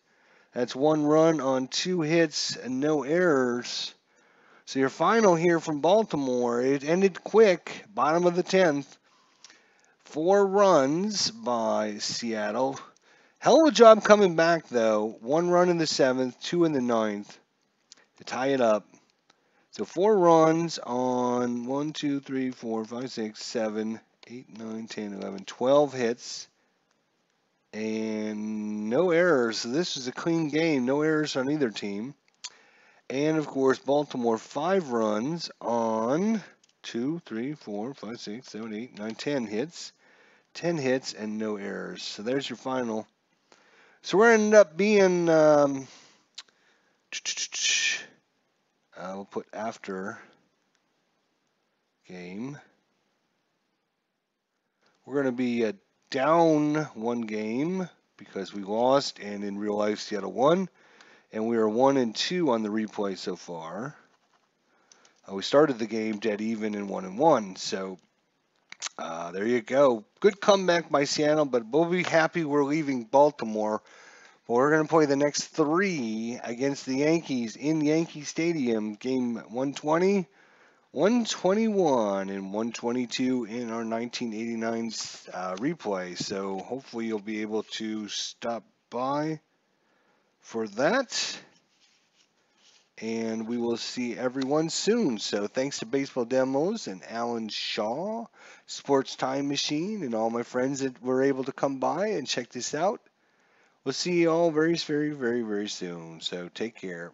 That's 1 run on 2 hits and no errors. So your final here from Baltimore, it ended quick, bottom of the 10th. 4 runs by Seattle. Hell of a job coming back, though. 1 run in the 7th, 2 in the 9th. To tie it up. So 4 runs on 1, 2, 3, 4, 5, 6, 7, 8, 9, 10, 11, 12 hits. And no errors. So this is a clean game. No errors on either team. And, of course, Baltimore 5 runs on 2, 3, 4, 5, 6, 7, 8, 9, 10 hits. 10 hits and no errors. So there's your final. So we're ended up being... we'll put after game. We're going to be down 1 game because we lost, and in real life Seattle won, and we are 1-2 on the replay so far. We started the game dead even in 1-1, so there you go. Good comeback by Seattle, but we'll be happy we're leaving Baltimore. We're going to play the next 3 against the Yankees in Yankee Stadium. Game 120, 121, and 122 in our 1989 replay. So hopefully you'll be able to stop by for that. And we will see everyone soon. So thanks to Baseball Demos and Alan Shaw, Sports Time Machine, and all my friends that were able to come by and check this out. We'll see you all very, very, very, very soon. So take care.